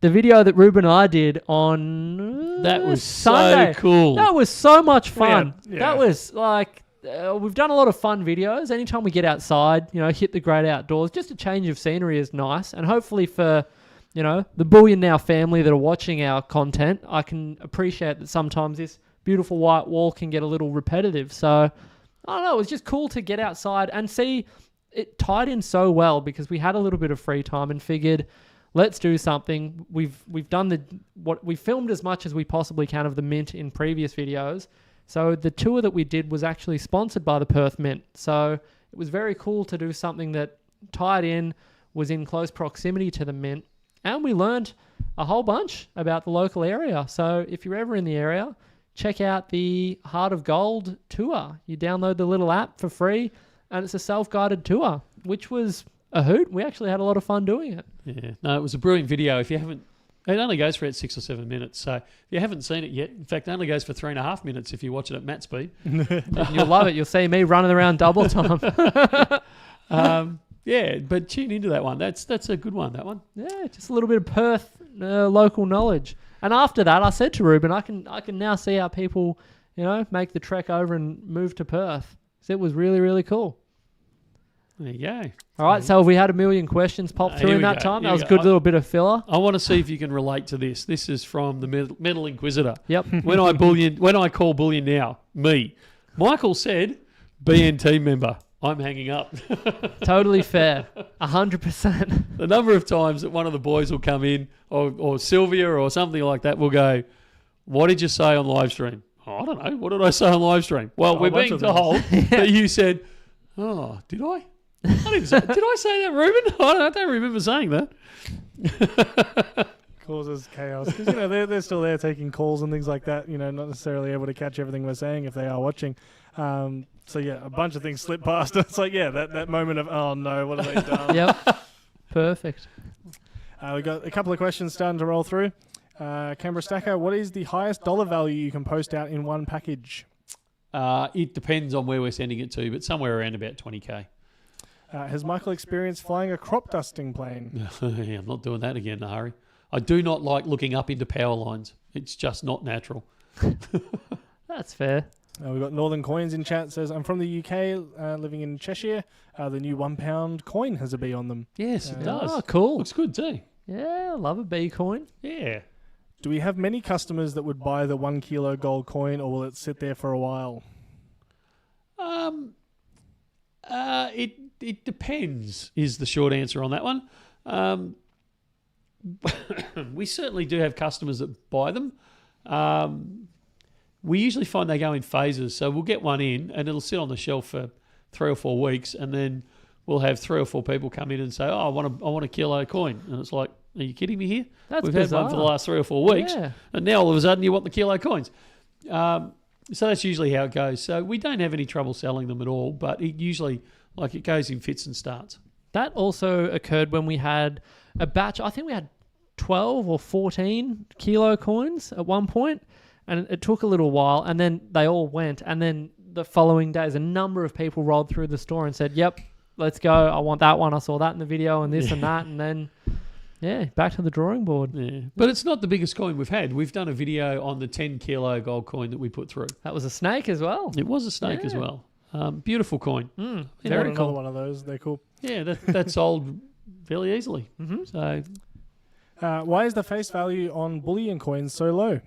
the video that Ruben and I did on That was Sunday. so cool. That was so much fun. Yeah. That was like... we've done a lot of fun videos. Anytime we get outside, hit the great outdoors, just a change of scenery is nice. And hopefully for, the Bullion Now family that are watching our content, I can appreciate that sometimes this beautiful white wall can get a little repetitive. So, I don't know, it was just cool to get outside and see it tied in so well because we had a little bit of free time and figured, let's do something. We've done we filmed as much as we possibly can of the Mint in previous videos. So the tour that we did was actually sponsored by the Perth Mint. So it was very cool to do something that tied in, was in close proximity to the Mint. And we learned a whole bunch about the local area. So if you're ever in the area, check out the Heart of Gold tour. You download the little app for free and it's a self-guided tour, which was a hoot. We actually had a lot of fun doing it. Yeah. No, it was a brilliant video. If you haven't... It only goes for about 6 or 7 minutes. So if you haven't seen it yet, in fact, it only goes for 3.5 minutes if you watch it at Matt speed. You'll love it. You'll see me running around double time. But tune into that one. That's a good one, that one. Yeah, just a little bit of Perth local knowledge. And after that, I said to Ruben, I can now see how people, make the trek over and move to Perth. So it was really, really cool. There you go. All right, so have we had 1 million questions pop through in that time? That was a good little bit of filler. I want to see if you can relate to this. This is from the Metal Inquisitor. Yep. When I call Bullion Now, Michael said, BN team member, I'm hanging up. Totally fair. 100%. The number of times that one of the boys will come in, or Sylvia or something like that, will go, what did you say on live stream? Oh, I don't know. What did I say on live stream? Well, we're being told that you said, oh, did I? Did I say that, Ruben? I don't remember saying that. Causes chaos because they're still there taking calls and things like that. Not necessarily able to catch everything we're saying if they are watching. So a bunch of things slip past. It's like that moment of oh no, what have they done? Yep, perfect. We've got a couple of questions starting to roll through. Canberra Stacker, what is the highest dollar value you can post out in one package? It depends on where we're sending it to, but somewhere around about 20K. Has Michael experienced flying a crop dusting plane? Yeah, I'm not doing that again in a hurry. I do not like looking up into power lines. It's just not natural. That's fair. We've got Northern Coins in chat. Says, I'm from the UK, living in Cheshire. The new £1 coin has a bee on them. Yes, it does. Oh, cool. Looks good too. Yeah, I love a bee coin. Yeah. Do we have many customers that would buy the 1 kilo gold coin, or will it sit there for a while? It depends is the short answer on that one. We certainly do have customers that buy them. We usually find they go in phases. So we'll get one in and it'll sit on the shelf for 3 or 4 weeks, and then we'll have 3 or 4 people come in and say, "Oh, I want a kilo coin," and it's like, "Are you kidding me here? That's We've bizarre. had one for the last 3 or 4 weeks, Yeah. and now all of a sudden you want the kilo coins." So that's usually how it goes. So we don't have any trouble selling them at all, but it usually, it goes in fits and starts. That also occurred when we had a batch. I think we had 12 or 14 kilo coins at one point, and it took a little while, and then they all went. And then the following days, a number of people rolled through the store and said, "Yep, let's go. I want that one. I saw that in the video and this and that." And then, yeah, back to the drawing board. Yeah. But it's not the biggest coin we've had. We've done a video on the 10 kilo gold coin that we put through. That was a snake as well. It was a snake as well. Beautiful coin. Very cool. Another one of those. They're cool. Yeah, that sold fairly easily. Mm-hmm. So, why is the face value on bullion coins so low?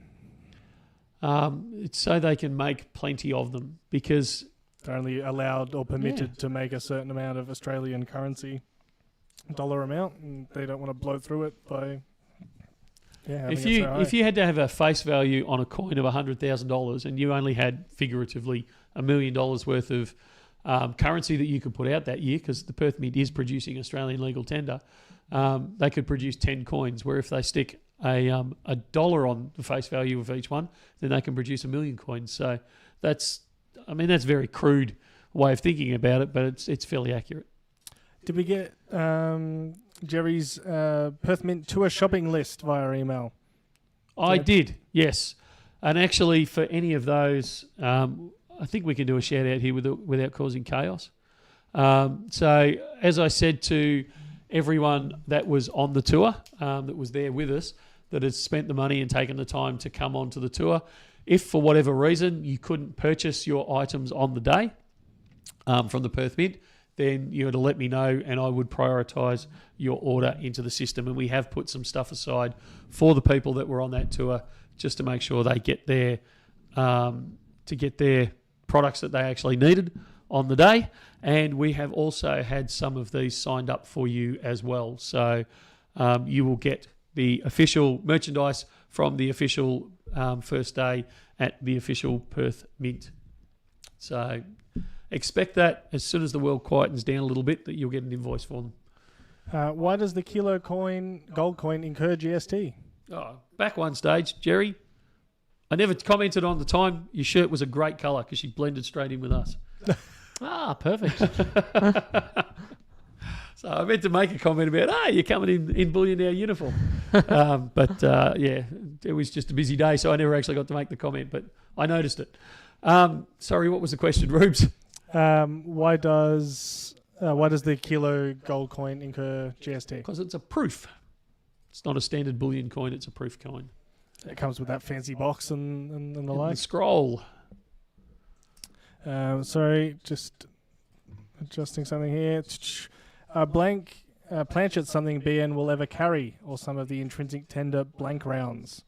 It's so they can make plenty of them, because they're only allowed or permitted to make a certain amount of Australian currency dollar amount, and they don't want to blow through it by if you had to have a face value on a coin of $100,000 and you only had figuratively $1 million worth of currency that you could put out that year, because the Perth Mint is producing Australian legal tender, they could produce 10 coins, where if they stick a dollar on the face value of each one, then they can produce 1 million coins. So that's very crude way of thinking about it, but it's fairly accurate. Did we get Jerry's Perth Mint tour shopping list via email? I did, yes. And actually, for any of those, I think we can do a shout out here without causing chaos. So, as I said to everyone that was on the tour, that was there with us, that has spent the money and taken the time to come onto the tour, if for whatever reason you couldn't purchase your items on the day from the Perth Mint, then you had to let me know and I would prioritise your order into the system. And we have put some stuff aside for the people that were on that tour, just to make sure they get their products that they actually needed on the day. And we have also had some of these signed up for you as well. So you will get the official merchandise from the official first day at the official Perth Mint. So expect that as soon as the world quietens down a little bit, that you'll get an invoice for them. Why does the kilo gold coin incur GST? Oh, back one stage, Jerry, I never commented on the time your shirt was a great colour, because she blended straight in with us. Perfect. So I meant to make a comment about, you're coming in Bullion Now uniform. But it was just a busy day, so I never actually got to make the comment, but I noticed it. Sorry, what was the question, Rubes? Why does the kilo gold coin incur GST? Because it's a proof. It's not a standard bullion coin, it's a proof coin. It comes with that fancy box and the like. The scroll. Sorry, just adjusting something here. Blank planchet something BN will ever carry, or some of the intrinsic tender blank rounds.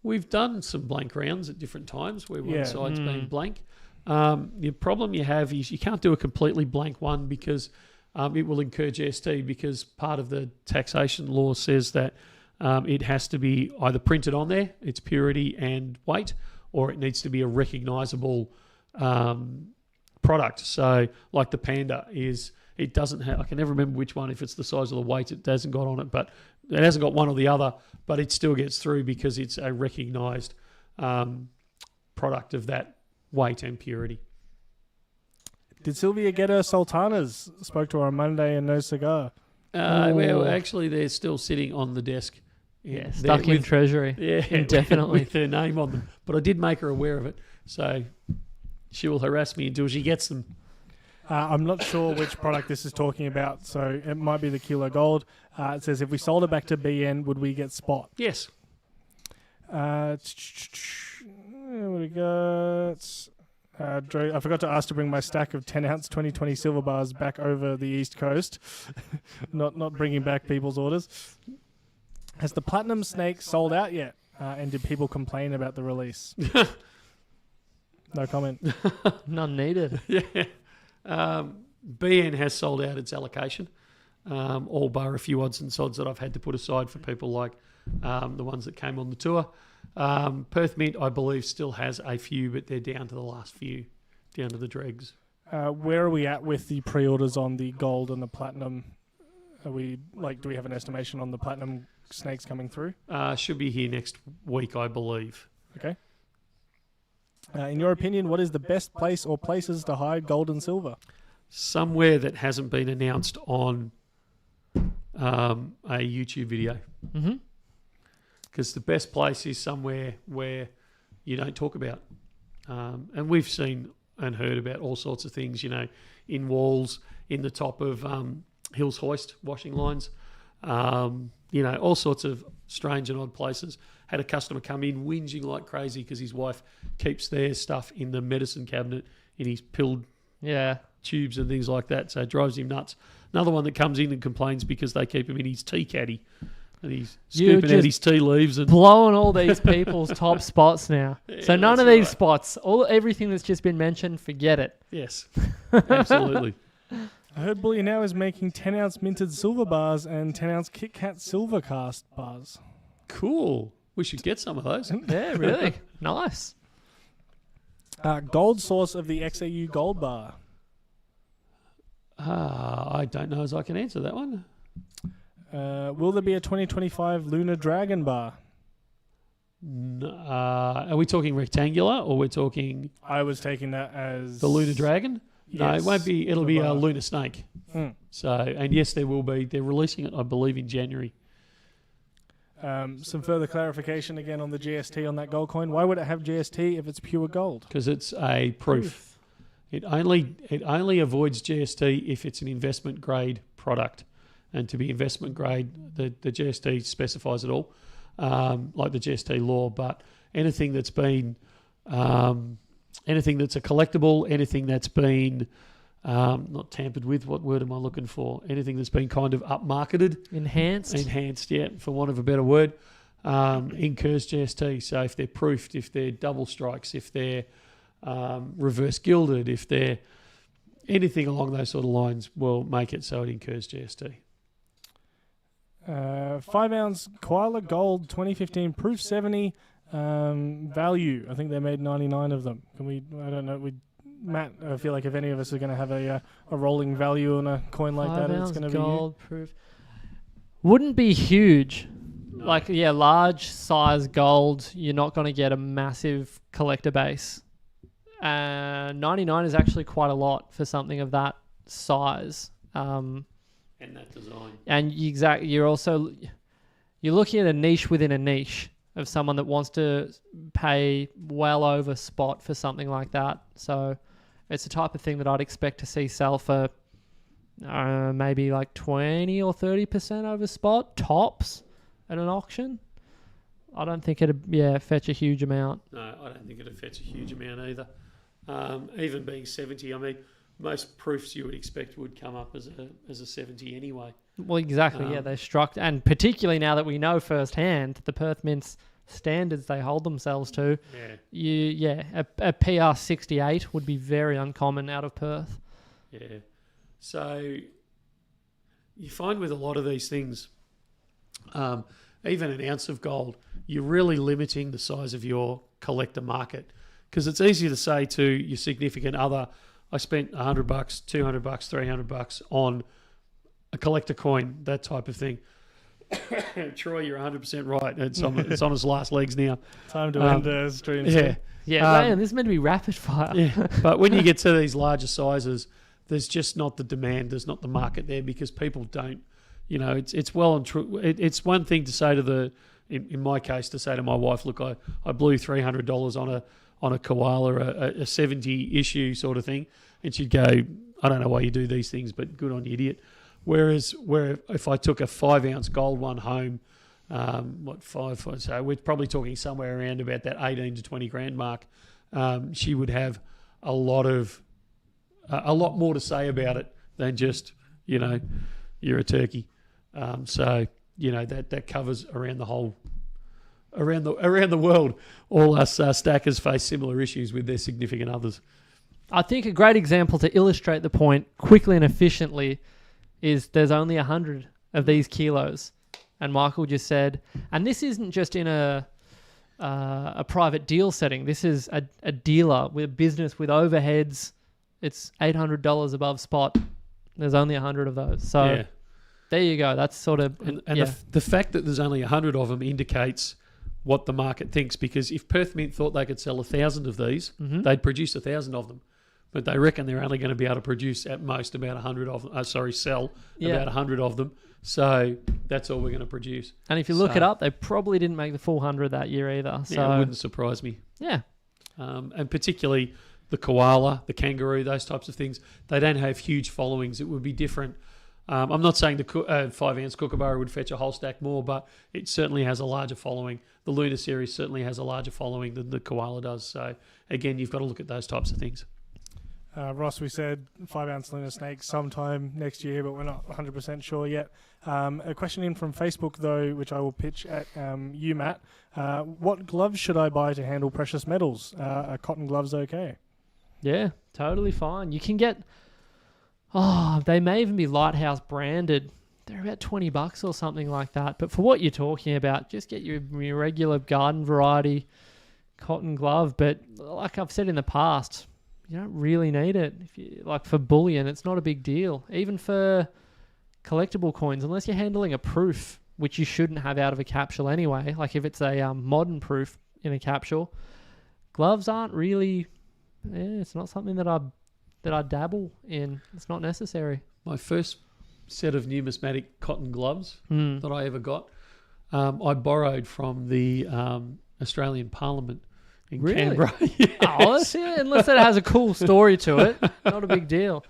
We've done some blank rounds at different times where one side's been blank. The problem you have is you can't do a completely blank one, because it will incur GST, because part of the taxation law says that it has to be either printed on there, its purity and weight, or it needs to be a recognisable product. So like the Panda it doesn't have, I can never remember which one, if it's the size of the weight it hasn't got on it, but it hasn't got one or the other, but it still gets through because it's a recognised product of that weight and purity. Did Sylvia get her sultanas? Spoke to her on Monday and no cigar. Well, actually, they're still sitting on the desk. Yeah, stuck in Treasury. Yeah, indefinitely. with their name on them. But I did make her aware of it, so she will harass me until she gets them. I'm not sure which product this is talking about, so it might be the Kilo Gold. It says, if we sold it back to BN, would we get spot? Yes. What do we got? I forgot to ask to bring my stack of 10-ounce 2020 silver bars back over the East Coast. not bringing back people's orders. Has the Platinum Snake sold out yet? And did people complain about the release? No comment. None needed. Yeah. BN has sold out its allocation, all bar a few odds and sods that I've had to put aside for people like the ones that came on the tour. Perth Mint, I believe, still has a few, but they're down to the last few, down to the dregs. Where are we at with the pre-orders on the gold and the platinum? Do we have an estimation on the platinum snakes coming through? Should be here next week, I believe. Okay. In your opinion, what is the best place or places to hide gold and silver? Somewhere that hasn't been announced on a YouTube video. Mm-hmm. Because the best place is somewhere where you don't talk about. And we've seen and heard about all sorts of things, in walls, in the top of Hills Hoist washing lines, all sorts of strange and odd places. Had a customer come in whinging like crazy because his wife keeps their stuff in the medicine cabinet in his pill tubes and things like that, so it drives him nuts. Another one that comes in and complains because they keep him in his tea caddy and he's scooping out his tea leaves and blowing all these people's top spots now. Yeah, so none of these spots, everything that's just been mentioned, forget it. Yes, absolutely. I heard Bullion Now is making 10-ounce minted silver bars and 10-ounce Kit Kat silver cast bars. Cool. We should get some of those. Yeah, really. Nice. Gold source of the XAU gold bar. I don't know as I can answer that one. Will there be a 2025 Lunar Dragon bar? Are we talking rectangular or we're talking... I was taking that as... The Lunar Dragon? Yes, no, it won't be. It'll be a Lunar Snake. Mm. So, and yes, there will be. They're releasing it, I believe, in January. Some further clarification again on the GST on that gold coin. Why would it have GST if it's pure gold? Because it's a proof. It only avoids GST if it's an investment grade product. And to be investment grade, the GST specifies it all, like the GST law. But anything that's been, anything that's a collectible, anything that's been not tampered with, what word am I looking for? Anything that's been kind of upmarketed. Enhanced, yeah, for want of a better word, incurs GST. So if they're proofed, if they're double strikes, if they're reverse gilded, if they're anything along those sort of lines, will make it so it incurs GST. 5-ounce Koala Gold 2015 Proof 70 value. I think they made 99 of them. I don't know. Matt, I feel like if any of us are going to have a rolling value on a coin like that, it's going to be gold proof. Wouldn't be huge. No. Large size gold, you're not going to get a massive collector base. 99 is actually quite a lot for something of that size. And that design. And you're looking at a niche within a niche of someone that wants to pay well over spot for something like that. So it's the type of thing that I'd expect to see sell for maybe like 20 or 30% over spot, tops, at an auction. I don't think it'd fetch a huge amount. No, I don't think it'd fetch a huge amount either. Even being 70, I mean, most proofs you would expect would come up as a 70 anyway. Well, exactly, they're struck. And particularly now that we know firsthand the Perth Mint's standards they hold themselves to, a PR 68 would be very uncommon out of Perth. Yeah. So you find with a lot of these things, even an ounce of gold, you're really limiting the size of your collector market, because it's easy to say to your significant other, I spent $100, $200, $300 on a collector coin, that type of thing. Troy, you're 100% right. It's on its last legs now. Time to end stream. Yeah, man, this is meant to be rapid fire. Yeah, but when you get to these larger sizes, there's just not the demand, there's not the market there, because people don't you know, it's well and true. It's one thing to say to in my case, to say to my wife, look, I blew $300 on a koala, a 70 issue sort of thing, and she'd go, I don't know why you do these things, but good on you, idiot. Whereas if I took a 5-ounce gold one home, so we're probably talking somewhere around about that 18 to 20 grand mark. She would have a lot more to say about it than just, you know, you're a turkey. So you know that covers around the world. All us stackers face similar issues with their significant others. I think a great example to illustrate the point quickly and efficiently is there's only 100 of these kilos. And Michael just said, and this isn't just in a private deal setting. This is a dealer with a business with overheads. It's $800 above spot. There's only 100 of those. So there you go. That's sort of... The fact that there's only 100 of them indicates what the market thinks, because if Perth Mint thought they could sell 1,000 of these, they'd produce 1,000 of them. But they reckon they're only going to be able to produce at most about 100 of them. Sell about 100 of them. So that's all we're going to produce. And if you look it up, they probably didn't make the full 100 that year either. So it wouldn't surprise me. Yeah. And particularly the koala, the kangaroo, those types of things, they don't have huge followings. It would be different. I'm not saying the 5-ounce kookaburra would fetch a whole stack more, but it certainly has a larger following. The Lunar series certainly has a larger following than the koala does. So, again, you've got to look at those types of things. Ross, we said 5-ounce lunar snake sometime next year, but we're not 100% sure yet. A question in from Facebook, though, which I will pitch at you, Matt. What gloves should I buy to handle precious metals? Are cotton gloves okay? Yeah, totally fine. You can get... Oh, they may even be Lighthouse branded. They're about $20 or something like that. But for what you're talking about, just get your regular garden variety cotton glove. But like I've said in the past... You don't really need it. If you, like for bullion, it's not a big deal. Even for collectible coins, unless you're handling a proof, which you shouldn't have out of a capsule anyway. Like if it's a modern proof in a capsule, gloves aren't really. It's not something that I dabble in. It's not necessary. My first set of numismatic cotton gloves that I ever got, I borrowed from the Australian Parliament. In Canberra. Yes. Oh, unless it has a cool story to it. Not a big deal.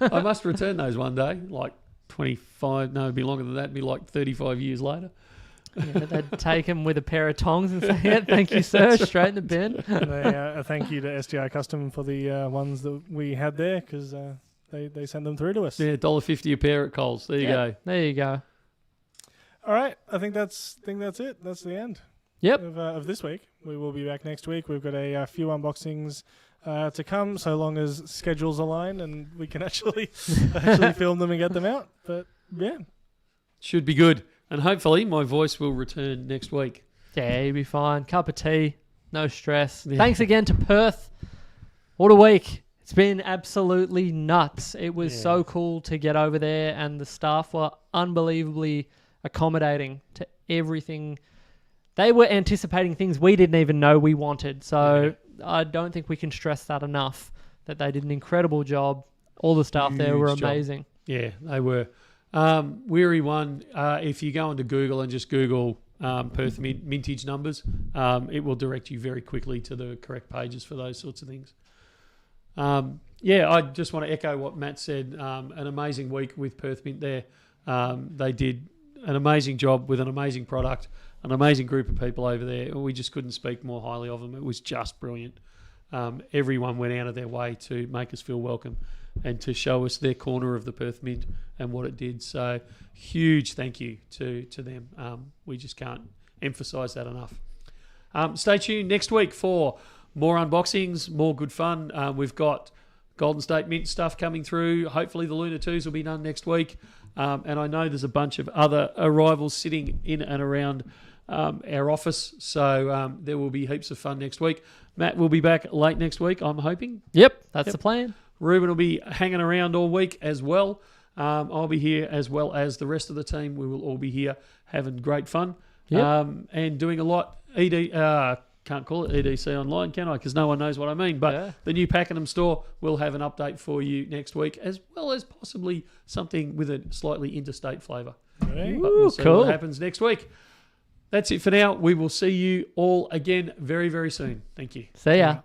I must return those one day, like 25, no, it'd be longer than that, it'd be like 35 years later. Yeah, they'd take them with a pair of tongs and say, yeah, thank you, sir, straight in the bin. And a thank you to SGI Custom for the ones that we had there, because they sent them through to us. Yeah, $1.50 a pair at Coles. There you go. There you go. All right, I think that's it. That's the end. Yep. Of this week. We will be back next week. We've got a few unboxings to come, so long as schedules align and we can actually film them and get them out. But yeah, should be good, and hopefully my voice will return next week. Yeah, you'll be fine. Cup of tea, no stress. Yeah. Thanks again to Perth. What a week! It's been absolutely nuts. It was so cool to get over there, and the staff were unbelievably accommodating to everything. They were anticipating things we didn't even know we wanted. So I don't think we can stress that enough, that they did an incredible job. All the staff there were amazing. Yeah, they were. Weary one, if you go into Google and just Google Perth mintage numbers, it will direct you very quickly to the correct pages for those sorts of things. I just want to echo what Matt said. An amazing week with Perth Mint there. They did an amazing job with an amazing product. An amazing group of people over there. We just couldn't speak more highly of them. It was just brilliant. Everyone went out of their way to make us feel welcome and to show us their corner of the Perth Mint and what it did. So huge thank you to them. We just can't emphasise that enough. Stay tuned next week for more unboxings, more good fun. We've got Golden State Mint stuff coming through. Hopefully the Lunar 2s will be done next week. And I know there's a bunch of other arrivals sitting in and around our office. So there will be heaps of fun next week. Matt will be back late next week, I'm hoping. Yep, that's the plan. Ruben will be hanging around all week as well. I'll be here as well as the rest of the team. We will all be here having great fun and doing a lot. Can't call it EDC online, can I? Because no one knows what I mean. But the new Pakenham store will have an update for you next week, as well as possibly something with a slightly interstate flavour. Hey. We'll see cool. what happens next week. That's it for now. We will see you all again very, very soon. Thank you. See ya.